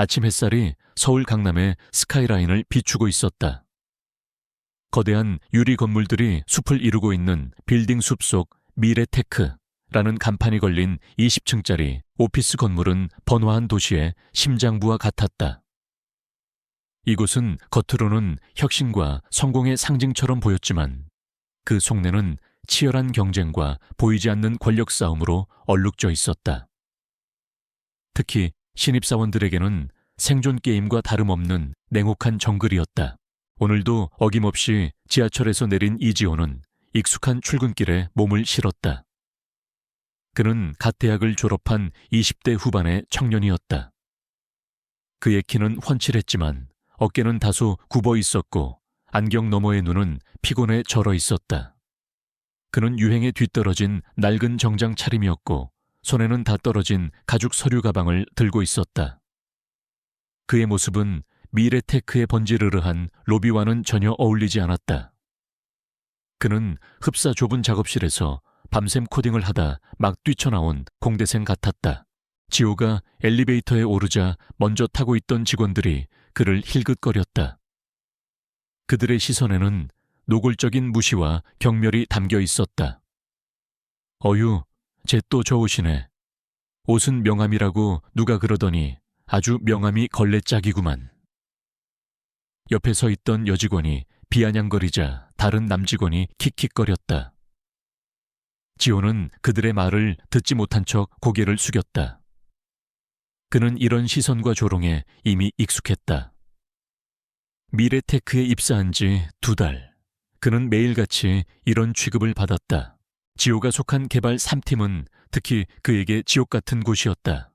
아침 햇살이 서울 강남의 스카이라인을 비추고 있었다. 거대한 유리 건물들이 숲을 이루고 있는 빌딩 숲 속 미래테크라는 간판이 걸린 20층짜리 오피스 건물은 번화한 도시의 심장부와 같았다. 이곳은 겉으로는 혁신과 성공의 상징처럼 보였지만 그 속내는 치열한 경쟁과 보이지 않는 권력 싸움으로 얼룩져 있었다. 특히 신입사원들에게는 생존 게임과 다름없는 냉혹한 정글이었다. 오늘도 어김없이 지하철에서 내린 이지호는 익숙한 출근길에 몸을 실었다. 그는 갓 대학을 졸업한 20대 후반의 청년이었다. 그의 키는 훤칠했지만 어깨는 다소 굽어 있었고 안경 너머의 눈은 피곤에 절어 있었다. 그는 유행에 뒤떨어진 낡은 정장 차림이었고 손에는 다 떨어진 가죽 서류 가방을 들고 있었다. 그의 모습은 미래테크의 번지르르한 로비와는 전혀 어울리지 않았다. 그는 흡사 좁은 작업실에서 밤샘 코딩을 하다 막 뛰쳐나온 공대생 같았다. 지호가 엘리베이터에 오르자 먼저 타고 있던 직원들이 그를 힐긋거렸다. 그들의 시선에는 노골적인 무시와 경멸이 담겨 있었다. 어휴, 쟤 또 좋으시네. 옷은 명함이라고 누가 그러더니 아주 명함이 걸레짝이구만. 옆에 서 있던 여직원이 비아냥거리자 다른 남직원이 킥킥거렸다. 지호는 그들의 말을 듣지 못한 척 고개를 숙였다. 그는 이런 시선과 조롱에 이미 익숙했다. 미래테크에 입사한 지 2달. 그는 매일같이 이런 취급을 받았다. 지호가 속한 개발 3팀은 특히 그에게 지옥 같은 곳이었다.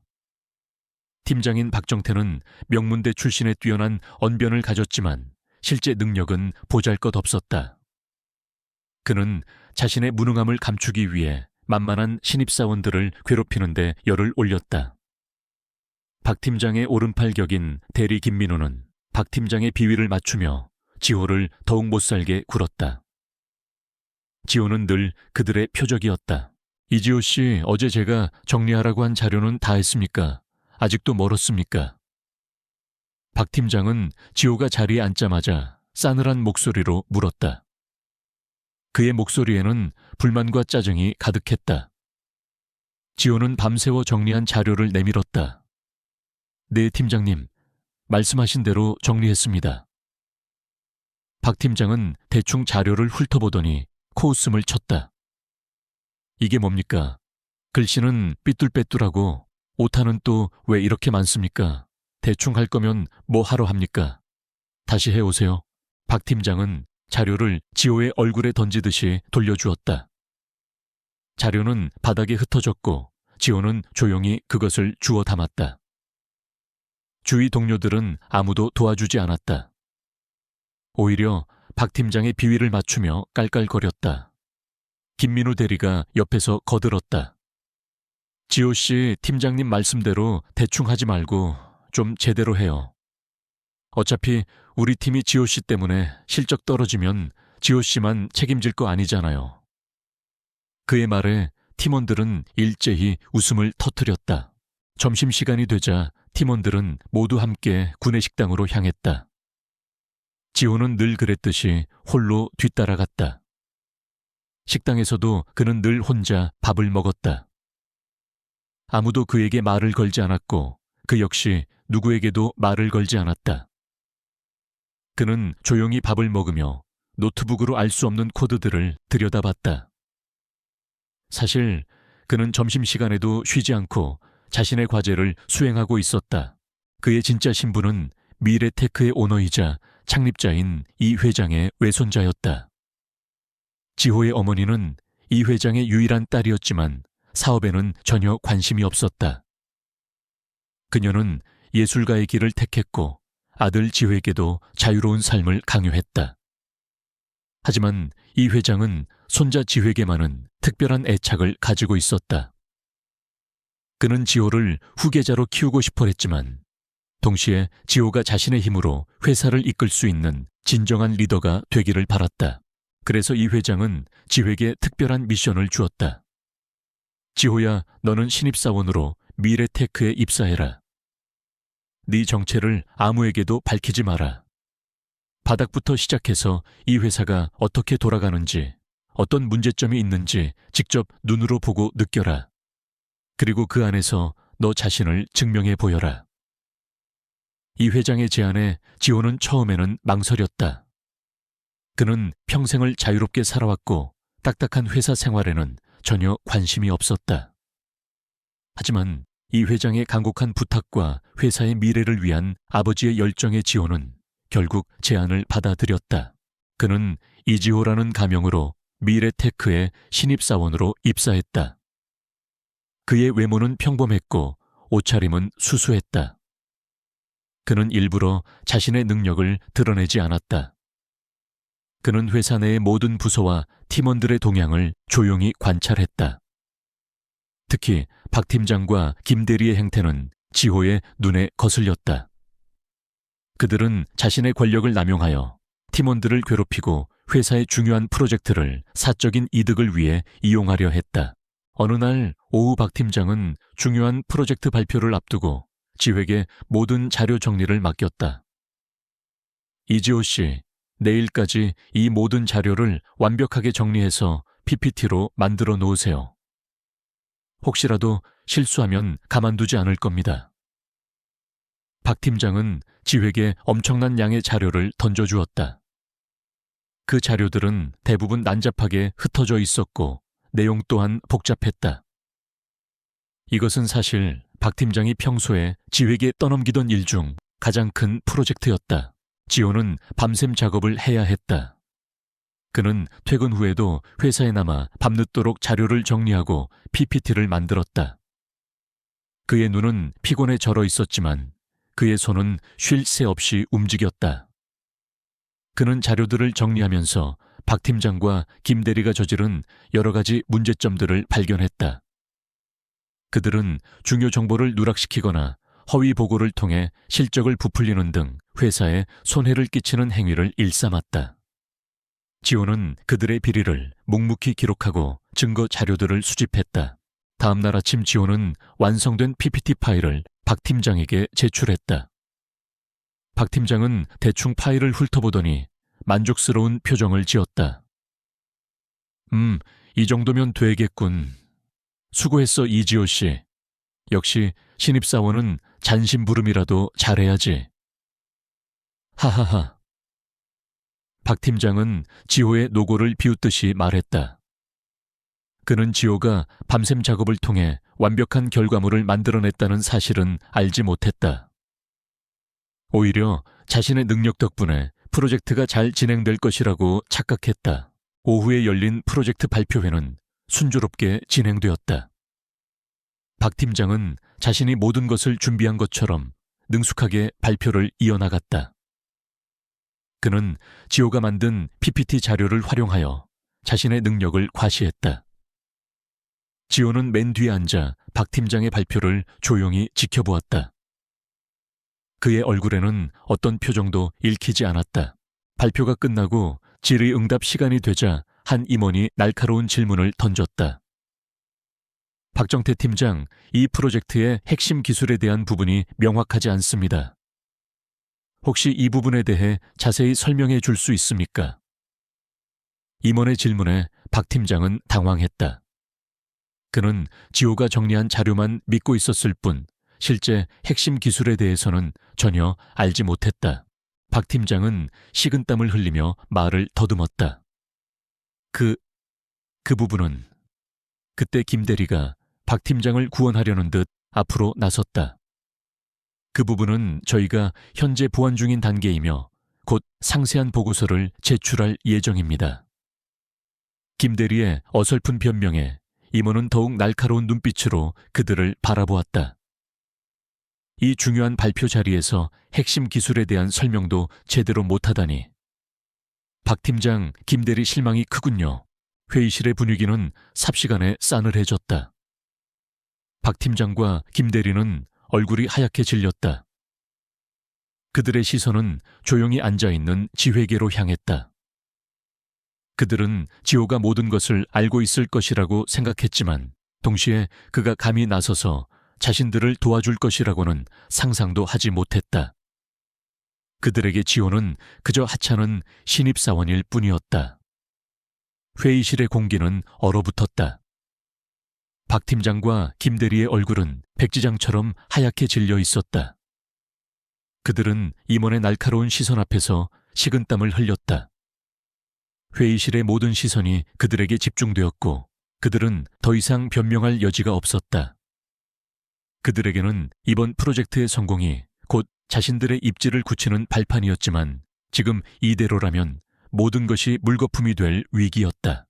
팀장인 박정태는 명문대 출신의 뛰어난 언변을 가졌지만 실제 능력은 보잘것없었다. 그는 자신의 무능함을 감추기 위해 만만한 신입사원들을 괴롭히는데 열을 올렸다. 박 팀장의 오른팔 격인 대리 김민호는 박 팀장의 비위를 맞추며 지호를 더욱 못살게 굴었다. 지호는 늘 그들의 표적이었다. 이지호 씨, 어제 제가 정리하라고 한 자료는 다 했습니까? 아직도 멀었습니까? 박 팀장은 지호가 자리에 앉자마자 싸늘한 목소리로 물었다. 그의 목소리에는 불만과 짜증이 가득했다. 지호는 밤새워 정리한 자료를 내밀었다. 네, 팀장님. 말씀하신 대로 정리했습니다. 박 팀장은 대충 자료를 훑어보더니 코웃음을 쳤다. 이게 뭡니까? 글씨는 삐뚤빼뚤하고 오타는 또 왜 이렇게 많습니까? 대충 할 거면 뭐 하러 합니까? 다시 해오세요. 박 팀장은 자료를 지호의 얼굴에 던지듯이 돌려주었다. 자료는 바닥에 흩어졌고 지호는 조용히 그것을 주워 담았다. 주위 동료들은 아무도 도와주지 않았다. 오히려 박 팀장의 비위를 맞추며 깔깔거렸다. 김민우 대리가 옆에서 거들었다. 지호 씨, 팀장님 말씀대로 대충 하지 말고 좀 제대로 해요. 어차피 우리 팀이 지호 씨 때문에 실적 떨어지면 지호 씨만 책임질 거 아니잖아요. 그의 말에 팀원들은 일제히 웃음을 터뜨렸다. 점심시간이 되자 팀원들은 모두 함께 구내식당으로 향했다. 지호는 늘 그랬듯이 홀로 뒤따라갔다. 식당에서도 그는 늘 혼자 밥을 먹었다. 아무도 그에게 말을 걸지 않았고 그 역시 누구에게도 말을 걸지 않았다. 그는 조용히 밥을 먹으며 노트북으로 알 수 없는 코드들을 들여다봤다. 사실 그는 점심시간에도 쉬지 않고 자신의 과제를 수행하고 있었다. 그의 진짜 신분은 미래테크의 오너이자 창립자인 이 회장의 외손자였다. 지호의 어머니는 이 회장의 유일한 딸이었지만 사업에는 전혀 관심이 없었다. 그녀는 예술가의 길을 택했고 아들 지호에게도 자유로운 삶을 강요했다. 하지만 이 회장은 손자 지호에게만은 특별한 애착을 가지고 있었다. 그는 지호를 후계자로 키우고 싶어 했지만 동시에 지호가 자신의 힘으로 회사를 이끌 수 있는 진정한 리더가 되기를 바랐다. 그래서 이 회장은 지호에게 특별한 미션을 주었다. 지호야, 너는 신입사원으로 미래테크에 입사해라. 네 정체를 아무에게도 밝히지 마라. 바닥부터 시작해서 이 회사가 어떻게 돌아가는지, 어떤 문제점이 있는지 직접 눈으로 보고 느껴라. 그리고 그 안에서 너 자신을 증명해 보여라. 이 회장의 제안에 지호는 처음에는 망설였다. 그는 평생을 자유롭게 살아왔고 딱딱한 회사 생활에는 전혀 관심이 없었다. 하지만 이 회장의 간곡한 부탁과 회사의 미래를 위한 아버지의 열정의 지호는 결국 제안을 받아들였다. 그는 이지호라는 가명으로 미래테크의 신입사원으로 입사했다. 그의 외모는 평범했고 옷차림은 수수했다. 그는 일부러 자신의 능력을 드러내지 않았다. 그는 회사 내의 모든 부서와 팀원들의 동향을 조용히 관찰했다. 특히 박 팀장과 김 대리의 행태는 지호의 눈에 거슬렸다. 그들은 자신의 권력을 남용하여 팀원들을 괴롭히고 회사의 중요한 프로젝트를 사적인 이득을 위해 이용하려 했다. 어느 날 오후 박 팀장은 중요한 프로젝트 발표를 앞두고 지회에게 모든 자료 정리를 맡겼다. 이지호 씨, 내일까지 이 모든 자료를 완벽하게 정리해서 PPT로 만들어 놓으세요. 혹시라도 실수하면 가만두지 않을 겁니다. 박 팀장은 지회에게 엄청난 양의 자료를 던져주었다. 그 자료들은 대부분 난잡하게 흩어져 있었고 내용 또한 복잡했다. 이것은 사실 박 팀장이 평소에 지회에게 떠넘기던 일 중 가장 큰 프로젝트였다. 지호는 밤샘 작업을 해야 했다. 그는 퇴근 후에도 회사에 남아 밤늦도록 자료를 정리하고 PPT를 만들었다. 그의 눈은 피곤에 절어 있었지만 그의 손은 쉴 새 없이 움직였다. 그는 자료들을 정리하면서 박 팀장과 김 대리가 저지른 여러 가지 문제점들을 발견했다. 그들은 중요 정보를 누락시키거나 허위 보고를 통해 실적을 부풀리는 등 회사에 손해를 끼치는 행위를 일삼았다. 지호는 그들의 비리를 묵묵히 기록하고 증거 자료들을 수집했다. 다음 날 아침 지호는 완성된 PPT 파일을 박 팀장에게 제출했다. 박 팀장은 대충 파일을 훑어보더니 만족스러운 표정을 지었다. 이 정도면 되겠군. 수고했어, 이지호 씨. 역시 신입사원은 잔심부름이라도 잘해야지. 하하하. 박 팀장은 지호의 노고를 비웃듯이 말했다. 그는 지호가 밤샘 작업을 통해 완벽한 결과물을 만들어냈다는 사실은 알지 못했다. 오히려 자신의 능력 덕분에 프로젝트가 잘 진행될 것이라고 착각했다. 오후에 열린 프로젝트 발표회는 순조롭게 진행되었다. 박 팀장은 자신이 모든 것을 준비한 것처럼 능숙하게 발표를 이어나갔다. 그는 지호가 만든 PPT 자료를 활용하여 자신의 능력을 과시했다. 지호는 맨 뒤에 앉아 박 팀장의 발표를 조용히 지켜보았다. 그의 얼굴에는 어떤 표정도 읽히지 않았다. 발표가 끝나고 질의응답 시간이 되자 한 임원이 날카로운 질문을 던졌다. 박정태 팀장, 이 프로젝트의 핵심 기술에 대한 부분이 명확하지 않습니다. 혹시 이 부분에 대해 자세히 설명해 줄 수 있습니까? 임원의 질문에 박 팀장은 당황했다. 그는 지호가 정리한 자료만 믿고 있었을 뿐 실제 핵심 기술에 대해서는 전혀 알지 못했다. 박 팀장은 식은땀을 흘리며 말을 더듬었다. 그 부분은 그때 김 대리가 박 팀장을 구원하려는 듯 앞으로 나섰다. 그 부분은 저희가 현재 보완 중인 단계이며 곧 상세한 보고서를 제출할 예정입니다. 김 대리의 어설픈 변명에 임원은 더욱 날카로운 눈빛으로 그들을 바라보았다. 이 중요한 발표 자리에서 핵심 기술에 대한 설명도 제대로 못하다니. 박 팀장, 김 대리 실망이 크군요. 회의실의 분위기는 삽시간에 싸늘해졌다. 박 팀장과 김 대리는 얼굴이 하얗게 질렸다. 그들의 시선은 조용히 앉아있는 지회계로 향했다. 그들은 지호가 모든 것을 알고 있을 것이라고 생각했지만 동시에 그가 감히 나서서 자신들을 도와줄 것이라고는 상상도 하지 못했다. 그들에게 지호는 그저 하찮은 신입사원일 뿐이었다. 회의실의 공기는 얼어붙었다. 박 팀장과 김 대리의 얼굴은 백지장처럼 하얗게 질려 있었다. 그들은 임원의 날카로운 시선 앞에서 식은땀을 흘렸다. 회의실의 모든 시선이 그들에게 집중되었고 그들은 더 이상 변명할 여지가 없었다. 그들에게는 이번 프로젝트의 성공이 곧 자신들의 입지를 굳히는 발판이었지만 지금 이대로라면 모든 것이 물거품이 될 위기였다.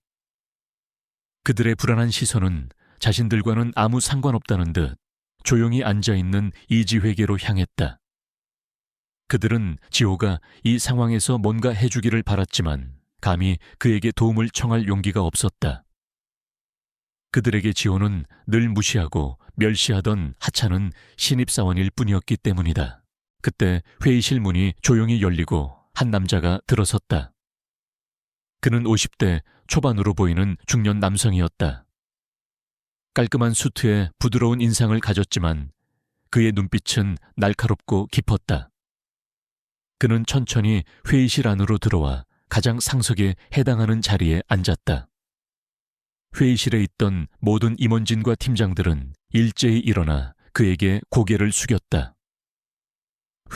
그들의 불안한 시선은 자신들과는 아무 상관없다는 듯 조용히 앉아있는 이지회계로 향했다. 그들은 지호가 이 상황에서 뭔가 해주기를 바랐지만 감히 그에게 도움을 청할 용기가 없었다. 그들에게 지호는 늘 무시하고 멸시하던 하찮은 신입사원일 뿐이었기 때문이다. 그때 회의실 문이 조용히 열리고 한 남자가 들어섰다. 그는 50대 초반으로 보이는 중년 남성이었다. 깔끔한 수트에 부드러운 인상을 가졌지만 그의 눈빛은 날카롭고 깊었다. 그는 천천히 회의실 안으로 들어와 가장 상석에 해당하는 자리에 앉았다. 회의실에 있던 모든 임원진과 팀장들은 일제히 일어나 그에게 고개를 숙였다.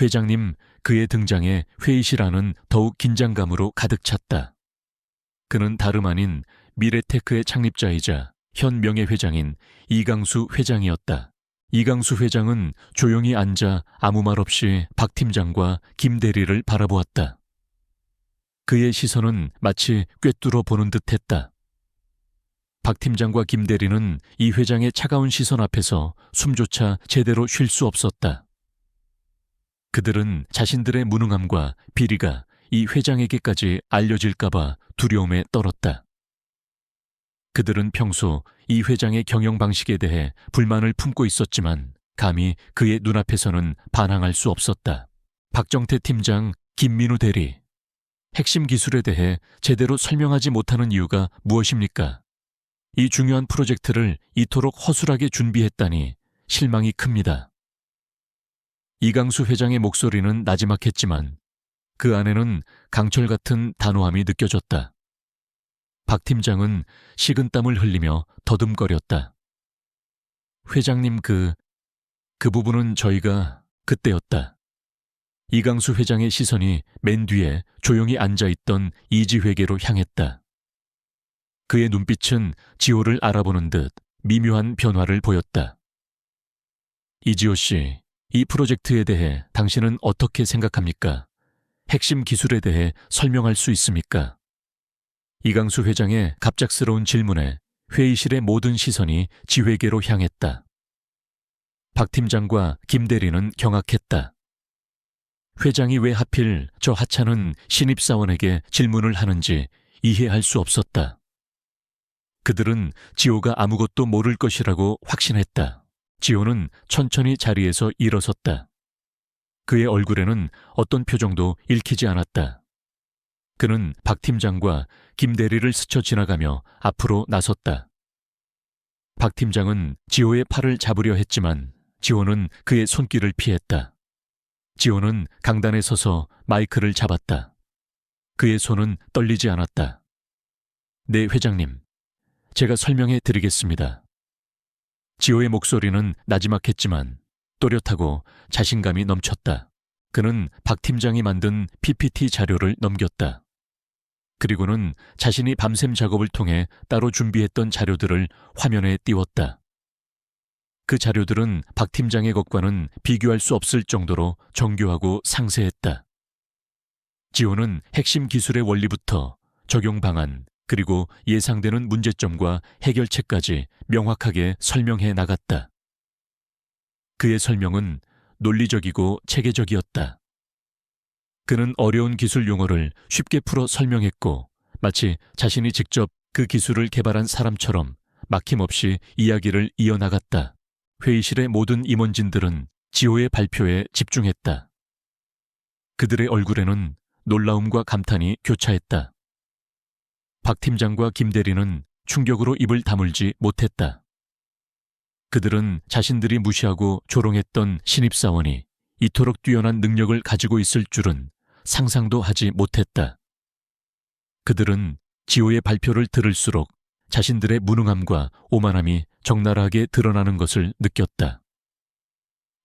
회장님, 그의 등장에 회의실 안은 더욱 긴장감으로 가득 찼다. 그는 다름 아닌 미래테크의 창립자이자 현 명예회장인 이강수 회장이었다. 이강수 회장은 조용히 앉아 아무 말 없이 박 팀장과 김 대리를 바라보았다. 그의 시선은 마치 꿰뚫어 보는 듯했다. 박 팀장과 김 대리는 이 회장의 차가운 시선 앞에서 숨조차 제대로 쉴 수 없었다. 그들은 자신들의 무능함과 비리가 이 회장에게까지 알려질까봐 두려움에 떨었다. 그들은 평소 이 회장의 경영 방식에 대해 불만을 품고 있었지만 감히 그의 눈앞에서는 반항할 수 없었다. 박정태 팀장, 김민우 대리, 핵심 기술에 대해 제대로 설명하지 못하는 이유가 무엇입니까? 이 중요한 프로젝트를 이토록 허술하게 준비했다니 실망이 큽니다. 이강수 회장의 목소리는 나지막했지만 그 안에는 강철 같은 단호함이 느껴졌다. 박 팀장은 식은땀을 흘리며 더듬거렸다. 회장님, 그 부분은 저희가 그때였다. 이강수 회장의 시선이 맨 뒤에 조용히 앉아있던 이지회계로 향했다. 그의 눈빛은 지호를 알아보는 듯 미묘한 변화를 보였다. 이지호 씨, 이 프로젝트에 대해 당신은 어떻게 생각합니까? 핵심 기술에 대해 설명할 수 있습니까? 이강수 회장의 갑작스러운 질문에 회의실의 모든 시선이 지회계로 향했다. 박 팀장과 김 대리는 경악했다. 회장이 왜 하필 저 하찮은 신입사원에게 질문을 하는지 이해할 수 없었다. 그들은 지호가 아무것도 모를 것이라고 확신했다. 지호는 천천히 자리에서 일어섰다. 그의 얼굴에는 어떤 표정도 읽히지 않았다. 그는 박 팀장과 김 대리를 스쳐 지나가며 앞으로 나섰다. 박 팀장은 지호의 팔을 잡으려 했지만 지호는 그의 손길을 피했다. 지호는 강단에 서서 마이크를 잡았다. 그의 손은 떨리지 않았다. 네, 회장님. 제가 설명해 드리겠습니다. 지호의 목소리는 나지막했지만 또렷하고 자신감이 넘쳤다. 그는 박 팀장이 만든 PPT 자료를 넘겼다. 그리고는 자신이 밤샘 작업을 통해 따로 준비했던 자료들을 화면에 띄웠다. 그 자료들은 박 팀장의 것과는 비교할 수 없을 정도로 정교하고 상세했다. 지호는 핵심 기술의 원리부터 적용 방안, 그리고 예상되는 문제점과 해결책까지 명확하게 설명해 나갔다. 그의 설명은 논리적이고 체계적이었다. 그는 어려운 기술 용어를 쉽게 풀어 설명했고 마치 자신이 직접 그 기술을 개발한 사람처럼 막힘없이 이야기를 이어나갔다. 회의실의 모든 임원진들은 지호의 발표에 집중했다. 그들의 얼굴에는 놀라움과 감탄이 교차했다. 박 팀장과 김 대리는 충격으로 입을 다물지 못했다. 그들은 자신들이 무시하고 조롱했던 신입사원이 이토록 뛰어난 능력을 가지고 있을 줄은 상상도 하지 못했다. 그들은 지호의 발표를 들을수록 자신들의 무능함과 오만함이 적나라하게 드러나는 것을 느꼈다.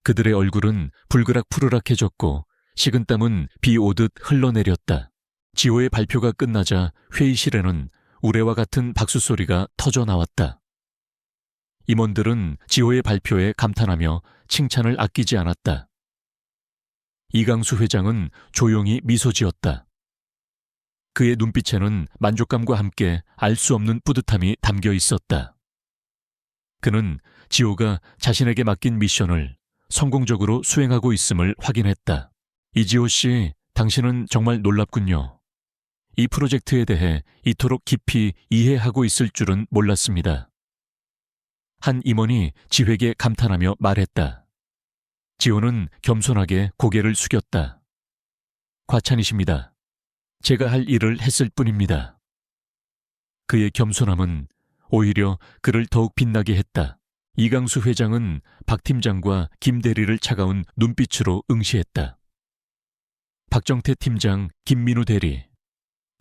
그들의 얼굴은 불그락푸르락해졌고 식은땀은 비 오듯 흘러내렸다. 지호의 발표가 끝나자 회의실에는 우레와 같은 박수 소리가 터져 나왔다. 임원들은 지호의 발표에 감탄하며 칭찬을 아끼지 않았다. 이강수 회장은 조용히 미소 지었다. 그의 눈빛에는 만족감과 함께 알 수 없는 뿌듯함이 담겨 있었다. 그는 지호가 자신에게 맡긴 미션을 성공적으로 수행하고 있음을 확인했다. 이지호 씨, 당신은 정말 놀랍군요. 이 프로젝트에 대해 이토록 깊이 이해하고 있을 줄은 몰랐습니다. 한 임원이 지회에게 감탄하며 말했다. 지호는 겸손하게 고개를 숙였다. 과찬이십니다. 제가 할 일을 했을 뿐입니다. 그의 겸손함은 오히려 그를 더욱 빛나게 했다. 이강수 회장은 박 팀장과 김 대리를 차가운 눈빛으로 응시했다. 박정태 팀장, 김민우 대리,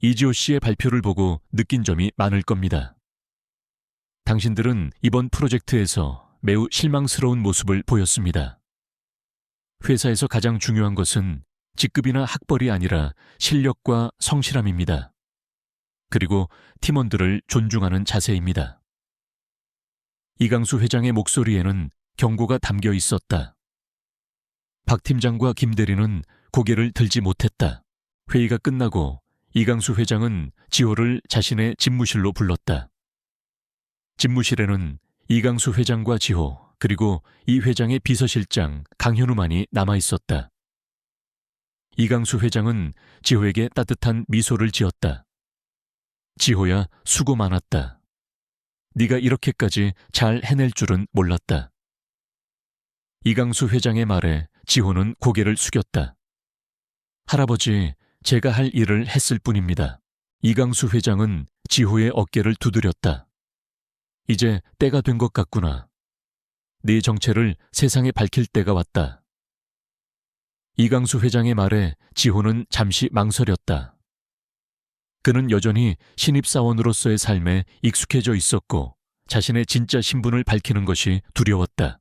이지호 씨의 발표를 보고 느낀 점이 많을 겁니다. 당신들은 이번 프로젝트에서 매우 실망스러운 모습을 보였습니다. 회사에서 가장 중요한 것은 직급이나 학벌이 아니라 실력과 성실함입니다. 그리고 팀원들을 존중하는 자세입니다. 이강수 회장의 목소리에는 경고가 담겨 있었다. 박 팀장과 김 대리는 고개를 들지 못했다. 회의가 끝나고 이강수 회장은 지호를 자신의 집무실로 불렀다. 집무실에는 이강수 회장과 지호, 그리고 이 회장의 비서실장 강현우만이 남아 있었다. 이강수 회장은 지호에게 따뜻한 미소를 지었다. 지호야, 수고 많았다. 네가 이렇게까지 잘 해낼 줄은 몰랐다. 이강수 회장의 말에 지호는 고개를 숙였다. 할아버지, 제가 할 일을 했을 뿐입니다. 이강수 회장은 지호의 어깨를 두드렸다. 이제 때가 된 것 같구나. 네 정체를 세상에 밝힐 때가 왔다. 이강수 회장의 말에 지호는 잠시 망설였다. 그는 여전히 신입사원으로서의 삶에 익숙해져 있었고 자신의 진짜 신분을 밝히는 것이 두려웠다.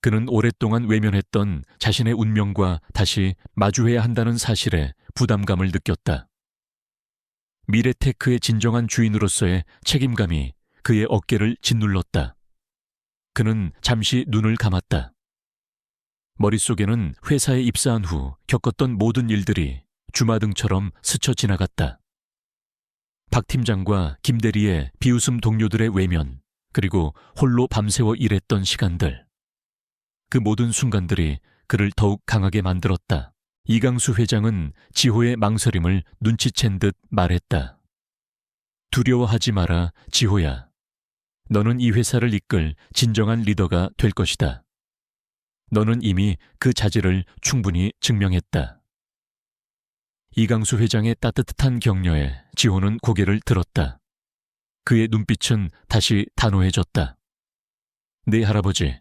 그는 오랫동안 외면했던 자신의 운명과 다시 마주해야 한다는 사실에 부담감을 느꼈다. 미래테크의 진정한 주인으로서의 책임감이 그의 어깨를 짓눌렀다. 그는 잠시 눈을 감았다. 머릿속에는 회사에 입사한 후 겪었던 모든 일들이 주마등처럼 스쳐 지나갔다. 박 팀장과 김 대리의 비웃음 동료들의 외면, 그리고 홀로 밤새워 일했던 시간들. 그 모든 순간들이 그를 더욱 강하게 만들었다. 이강수 회장은 지호의 망설임을 눈치챈 듯 말했다. 두려워하지 마라, 지호야. 너는 이 회사를 이끌 진정한 리더가 될 것이다. 너는 이미 그 자질을 충분히 증명했다. 이강수 회장의 따뜻한 격려에 지호는 고개를 들었다. 그의 눈빛은 다시 단호해졌다. 네, 할아버지.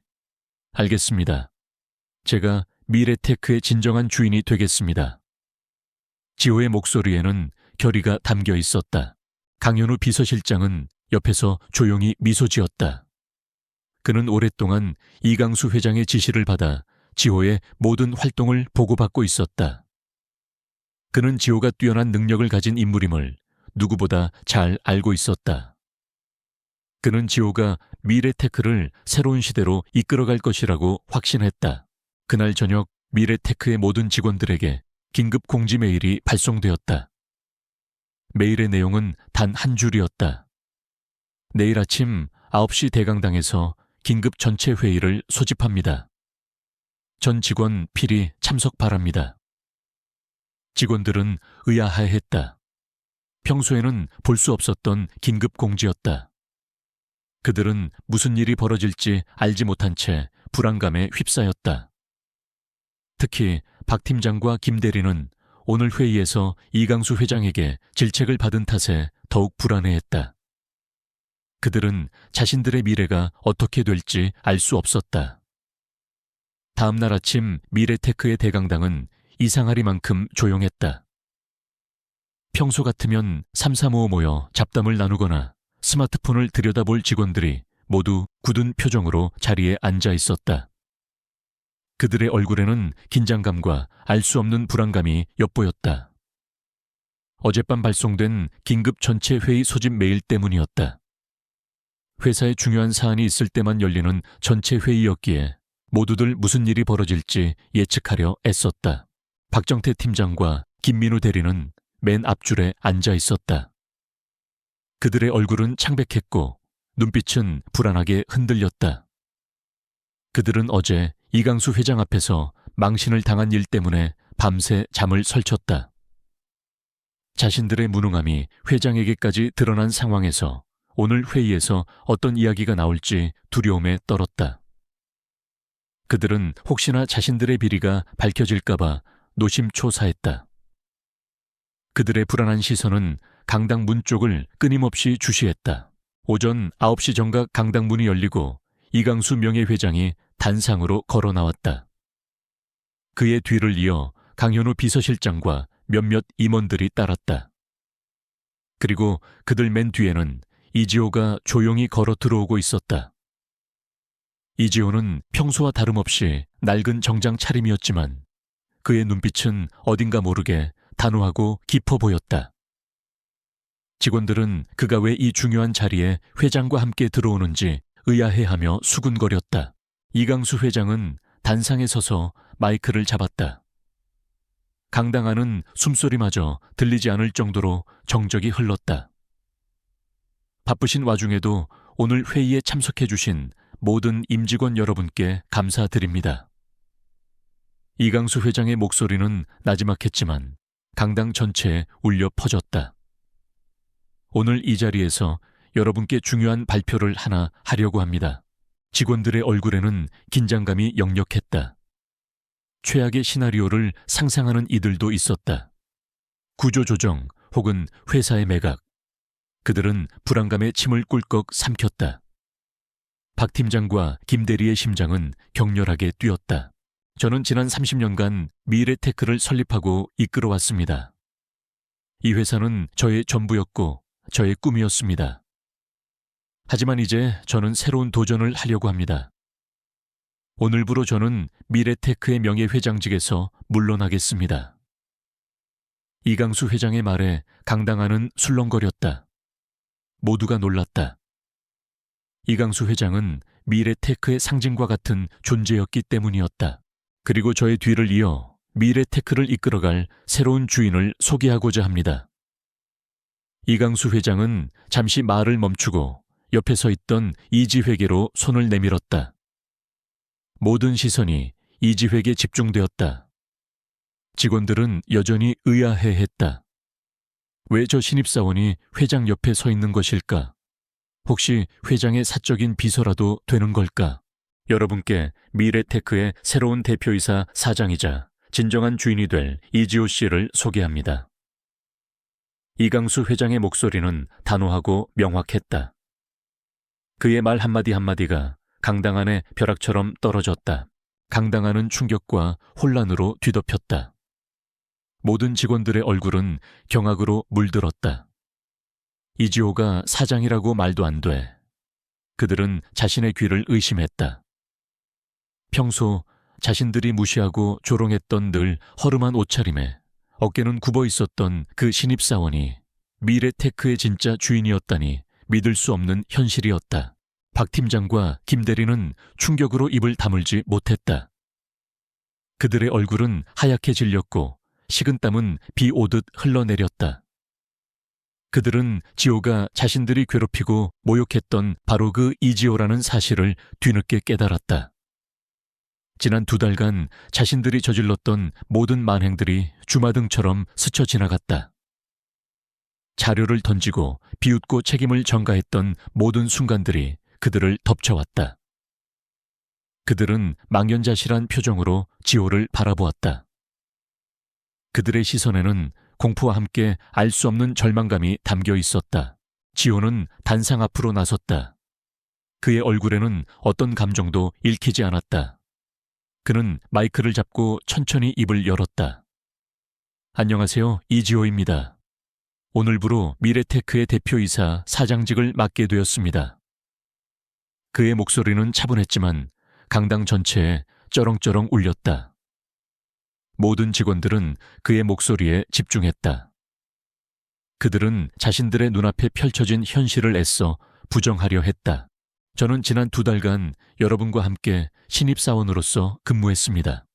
알겠습니다. 제가 미래테크의 진정한 주인이 되겠습니다. 지호의 목소리에는 결의가 담겨 있었다. 강현우 비서실장은 옆에서 조용히 미소 지었다. 그는 오랫동안 이강수 회장의 지시를 받아 지호의 모든 활동을 보고받고 있었다. 그는 지호가 뛰어난 능력을 가진 인물임을 누구보다 잘 알고 있었다. 그는 지호가 미래테크를 새로운 시대로 이끌어갈 것이라고 확신했다. 그날 저녁 미래테크의 모든 직원들에게 긴급 공지 메일이 발송되었다. 메일의 내용은 단 한 줄이었다. 내일 아침 9시 대강당에서 긴급 전체 회의를 소집합니다. 전 직원 필히 참석 바랍니다. 직원들은 의아해했다. 평소에는 볼 수 없었던 긴급 공지였다. 그들은 무슨 일이 벌어질지 알지 못한 채 불안감에 휩싸였다. 특히 박 팀장과 김 대리는 오늘 회의에서 이강수 회장에게 질책을 받은 탓에 더욱 불안해했다. 그들은 자신들의 미래가 어떻게 될지 알 수 없었다. 다음 날 아침 미래테크의 대강당은 이상하리만큼 조용했다. 평소 같으면 삼삼오오 모여 잡담을 나누거나 스마트폰을 들여다볼 직원들이 모두 굳은 표정으로 자리에 앉아 있었다. 그들의 얼굴에는 긴장감과 알 수 없는 불안감이 엿보였다. 어젯밤 발송된 긴급 전체 회의 소집 메일 때문이었다. 회사에 중요한 사안이 있을 때만 열리는 전체 회의였기에 모두들 무슨 일이 벌어질지 예측하려 애썼다. 박정태 팀장과 김민우 대리는 맨 앞줄에 앉아 있었다. 그들의 얼굴은 창백했고 눈빛은 불안하게 흔들렸다. 그들은 어제 이강수 회장 앞에서 망신을 당한 일 때문에 밤새 잠을 설쳤다. 자신들의 무능함이 회장에게까지 드러난 상황에서 오늘 회의에서 어떤 이야기가 나올지 두려움에 떨었다. 그들은 혹시나 자신들의 비리가 밝혀질까봐 노심초사했다. 그들의 불안한 시선은 강당 문 쪽을 끊임없이 주시했다. 오전 9시 정각 강당 문이 열리고 이강수 명예회장이 단상으로 걸어 나왔다. 그의 뒤를 이어 강현우 비서실장과 몇몇 임원들이 따랐다. 그리고 그들 맨 뒤에는 이지호가 조용히 걸어 들어오고 있었다. 이지호는 평소와 다름없이 낡은 정장 차림이었지만 그의 눈빛은 어딘가 모르게 단호하고 깊어 보였다. 직원들은 그가 왜 이 중요한 자리에 회장과 함께 들어오는지 의아해하며 수군거렸다. 이강수 회장은 단상에 서서 마이크를 잡았다. 강당 안은 숨소리마저 들리지 않을 정도로 정적이 흘렀다. 바쁘신 와중에도 오늘 회의에 참석해 주신 모든 임직원 여러분께 감사드립니다. 이강수 회장의 목소리는 나지막했지만 강당 전체에 울려 퍼졌다. 오늘 이 자리에서 여러분께 중요한 발표를 하나 하려고 합니다. 직원들의 얼굴에는 긴장감이 역력했다. 최악의 시나리오를 상상하는 이들도 있었다. 구조조정 혹은 회사의 매각. 그들은 불안감에 침을 꿀꺽 삼켰다. 박 팀장과 김 대리의 심장은 격렬하게 뛰었다. 저는 지난 30년간 미래테크를 설립하고 이끌어왔습니다. 이 회사는 저의 전부였고 저의 꿈이었습니다. 하지만 이제 저는 새로운 도전을 하려고 합니다. 오늘부로 저는 미래테크의 명예회장직에서 물러나겠습니다. 이강수 회장의 말에 강당 안은 술렁거렸다. 모두가 놀랐다. 이강수 회장은 미래테크의 상징과 같은 존재였기 때문이었다. 그리고 저의 뒤를 이어 미래테크를 이끌어갈 새로운 주인을 소개하고자 합니다. 이강수 회장은 잠시 말을 멈추고 옆에 서 있던 이지회계로 손을 내밀었다. 모든 시선이 이지회계에 집중되었다. 직원들은 여전히 의아해했다. 왜 저 신입사원이 회장 옆에 서 있는 것일까? 혹시 회장의 사적인 비서라도 되는 걸까? 여러분께 미래테크의 새로운 대표이사 사장이자 진정한 주인이 될 이지호 씨를 소개합니다. 이강수 회장의 목소리는 단호하고 명확했다. 그의 말 한마디 한마디가 강당 안에 벼락처럼 떨어졌다. 강당 안은 충격과 혼란으로 뒤덮였다. 모든 직원들의 얼굴은 경악으로 물들었다. 이지호가 사장이라고 말도 안 돼. 그들은 자신의 귀를 의심했다. 평소 자신들이 무시하고 조롱했던 늘 허름한 옷차림에 어깨는 굽어 있었던 그 신입사원이 미래테크의 진짜 주인이었다니 믿을 수 없는 현실이었다. 박 팀장과 김 대리는 충격으로 입을 다물지 못했다. 그들의 얼굴은 하얗게 질렸고 식은땀은 비 오듯 흘러내렸다. 그들은 지호가 자신들이 괴롭히고 모욕했던 바로 그 이지호라는 사실을 뒤늦게 깨달았다. 지난 2달간 자신들이 저질렀던 모든 만행들이 주마등처럼 스쳐 지나갔다. 자료를 던지고 비웃고 책임을 전가했던 모든 순간들이 그들을 덮쳐왔다. 그들은 망연자실한 표정으로 지호를 바라보았다. 그들의 시선에는 공포와 함께 알 수 없는 절망감이 담겨 있었다. 지호는 단상 앞으로 나섰다. 그의 얼굴에는 어떤 감정도 읽히지 않았다. 그는 마이크를 잡고 천천히 입을 열었다. 안녕하세요, 이지호입니다. 오늘부로 미래테크의 대표이사 사장직을 맡게 되었습니다. 그의 목소리는 차분했지만 강당 전체에 쩌렁쩌렁 울렸다. 모든 직원들은 그의 목소리에 집중했다. 그들은 자신들의 눈앞에 펼쳐진 현실을 애써 부정하려 했다. 저는 지난 2달간 여러분과 함께 신입사원으로서 근무했습니다.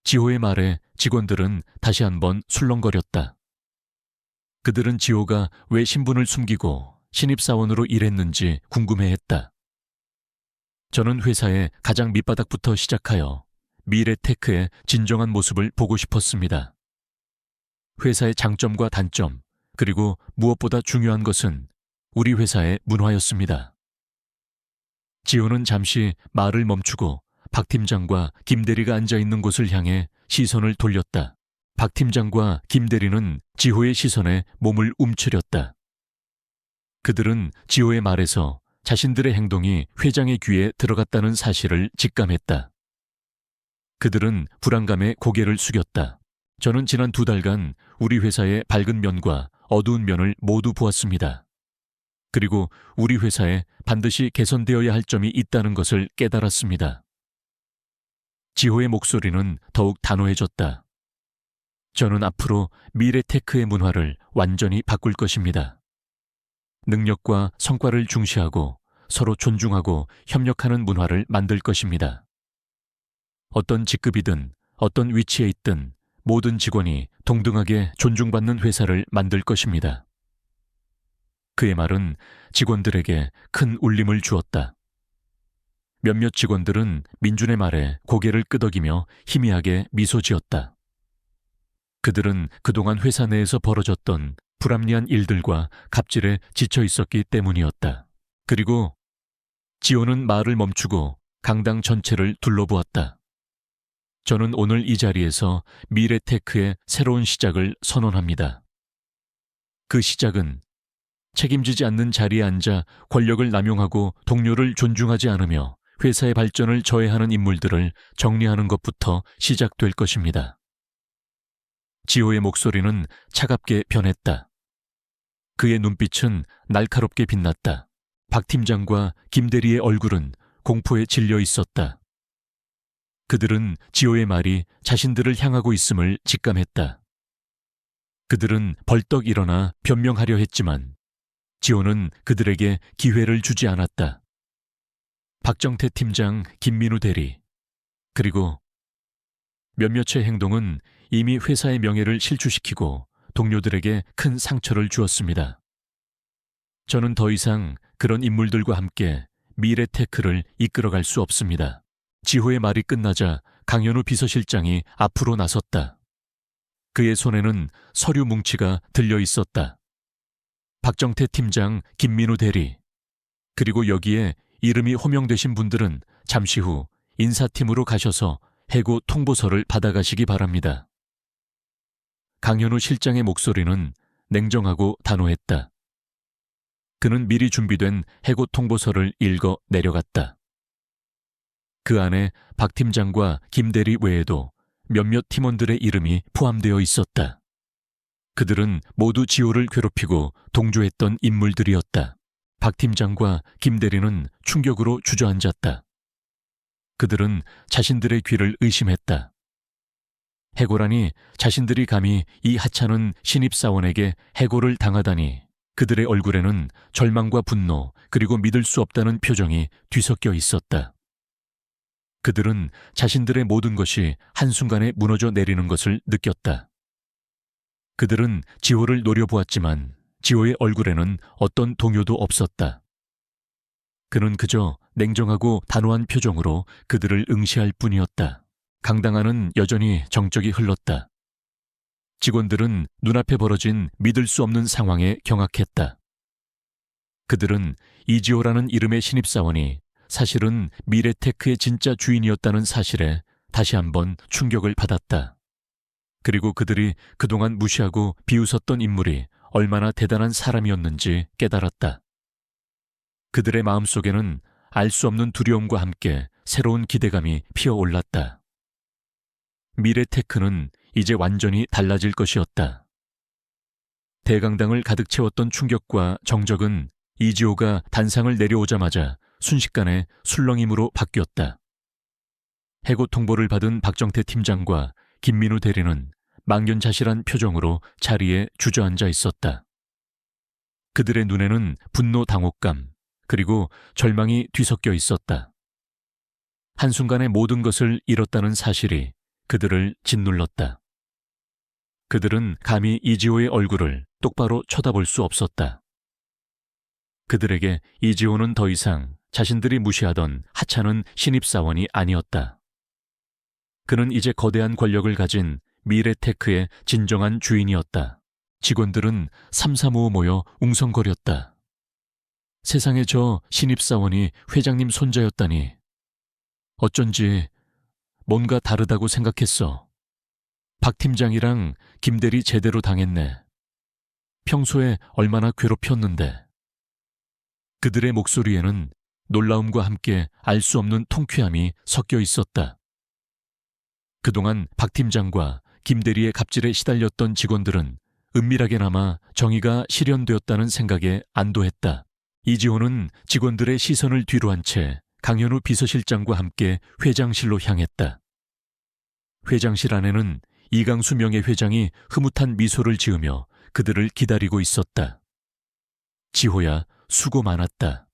지호의 말에 직원들은 다시 한번 술렁거렸다. 그들은 지호가 왜 신분을 숨기고 신입사원으로 일했는지 궁금해했다. 저는 회사의 가장 밑바닥부터 시작하여 미래테크의 진정한 모습을 보고 싶었습니다. 회사의 장점과 단점, 그리고 무엇보다 중요한 것은 우리 회사의 문화였습니다. 지호는 잠시 말을 멈추고 박 팀장과 김 대리가 앉아있는 곳을 향해 시선을 돌렸다. 박 팀장과 김 대리는 지호의 시선에 몸을 움츠렸다. 그들은 지호의 말에서 자신들의 행동이 회장의 귀에 들어갔다는 사실을 직감했다. 그들은 불안감에 고개를 숙였다. 저는 지난 2달간 우리 회사의 밝은 면과 어두운 면을 모두 보았습니다. 그리고 우리 회사에 반드시 개선되어야 할 점이 있다는 것을 깨달았습니다. 지호의 목소리는 더욱 단호해졌다. 저는 앞으로 미래테크의 문화를 완전히 바꿀 것입니다. 능력과 성과를 중시하고 서로 존중하고 협력하는 문화를 만들 것입니다. 어떤 직급이든 어떤 위치에 있든 모든 직원이 동등하게 존중받는 회사를 만들 것입니다. 그의 말은 직원들에게 큰 울림을 주었다. 몇몇 직원들은 민준의 말에 고개를 끄덕이며 희미하게 미소 지었다. 그들은 그동안 회사 내에서 벌어졌던 불합리한 일들과 갑질에 지쳐 있었기 때문이었다. 그리고 지호는 말을 멈추고 강당 전체를 둘러보았다. 저는 오늘 이 자리에서 미래테크의 새로운 시작을 선언합니다. 그 시작은 책임지지 않는 자리에 앉아 권력을 남용하고 동료를 존중하지 않으며 회사의 발전을 저해하는 인물들을 정리하는 것부터 시작될 것입니다. 지호의 목소리는 차갑게 변했다. 그의 눈빛은 날카롭게 빛났다. 박 팀장과 김 대리의 얼굴은 공포에 질려 있었다. 그들은 지호의 말이 자신들을 향하고 있음을 직감했다. 그들은 벌떡 일어나 변명하려 했지만 지호는 그들에게 기회를 주지 않았다. 박정태 팀장, 김민우 대리, 그리고 몇몇의 행동은 이미 회사의 명예를 실추시키고 동료들에게 큰 상처를 주었습니다. 저는 더 이상 그런 인물들과 함께 미래테크를 이끌어갈 수 없습니다. 지호의 말이 끝나자 강현우 비서실장이 앞으로 나섰다. 그의 손에는 서류 뭉치가 들려 있었다. 박정태 팀장, 김민우 대리, 그리고 여기에 이름이 호명되신 분들은 잠시 후 인사팀으로 가셔서 해고 통보서를 받아가시기 바랍니다. 강현우 실장의 목소리는 냉정하고 단호했다. 그는 미리 준비된 해고 통보서를 읽어 내려갔다. 그 안에 박 팀장과 김 대리 외에도 몇몇 팀원들의 이름이 포함되어 있었다. 그들은 모두 지호를 괴롭히고 동조했던 인물들이었다. 박 팀장과 김 대리는 충격으로 주저앉았다. 그들은 자신들의 귀를 의심했다. 해고라니 자신들이 감히 이 하찮은 신입사원에게 해고를 당하다니. 그들의 얼굴에는 절망과 분노 그리고 믿을 수 없다는 표정이 뒤섞여 있었다. 그들은 자신들의 모든 것이 한순간에 무너져 내리는 것을 느꼈다. 그들은 지호를 노려보았지만 지호의 얼굴에는 어떤 동요도 없었다. 그는 그저 냉정하고 단호한 표정으로 그들을 응시할 뿐이었다. 강당 안은 여전히 정적이 흘렀다. 직원들은 눈앞에 벌어진 믿을 수 없는 상황에 경악했다. 그들은 이지호라는 이름의 신입사원이 사실은 미래테크의 진짜 주인이었다는 사실에 다시 한번 충격을 받았다. 그리고 그들이 그동안 무시하고 비웃었던 인물이 얼마나 대단한 사람이었는지 깨달았다. 그들의 마음속에는 알 수 없는 두려움과 함께 새로운 기대감이 피어올랐다. 미래테크는 이제 완전히 달라질 것이었다. 대강당을 가득 채웠던 충격과 정적은 이지호가 단상을 내려오자마자 순식간에 술렁임으로 바뀌었다. 해고 통보를 받은 박정태 팀장과 김민우 대리는 망연자실한 표정으로 자리에 주저앉아 있었다. 그들의 눈에는 분노, 당혹감, 그리고 절망이 뒤섞여 있었다. 한순간에 모든 것을 잃었다는 사실이 그들을 짓눌렀다. 그들은 감히 이지호의 얼굴을 똑바로 쳐다볼 수 없었다. 그들에게 이지호는 더 이상 자신들이 무시하던 하찮은 신입사원이 아니었다. 그는 이제 거대한 권력을 가진 미래테크의 진정한 주인이었다. 직원들은 삼삼오오 모여 웅성거렸다. 세상에 저 신입사원이 회장님 손자였다니. 어쩐지 뭔가 다르다고 생각했어. 박 팀장이랑 김 대리 제대로 당했네. 평소에 얼마나 괴롭혔는데. 그들의 목소리에는 놀라움과 함께 알 수 없는 통쾌함이 섞여 있었다. 그동안 박 팀장과 김 대리의 갑질에 시달렸던 직원들은 은밀하게나마 정의가 실현되었다는 생각에 안도했다. 이지호는 직원들의 시선을 뒤로한 채 강현우 비서실장과 함께 회장실로 향했다. 회장실 안에는 이강수 명예회장이 흐뭇한 미소를 지으며 그들을 기다리고 있었다. 지호야, 수고 많았다.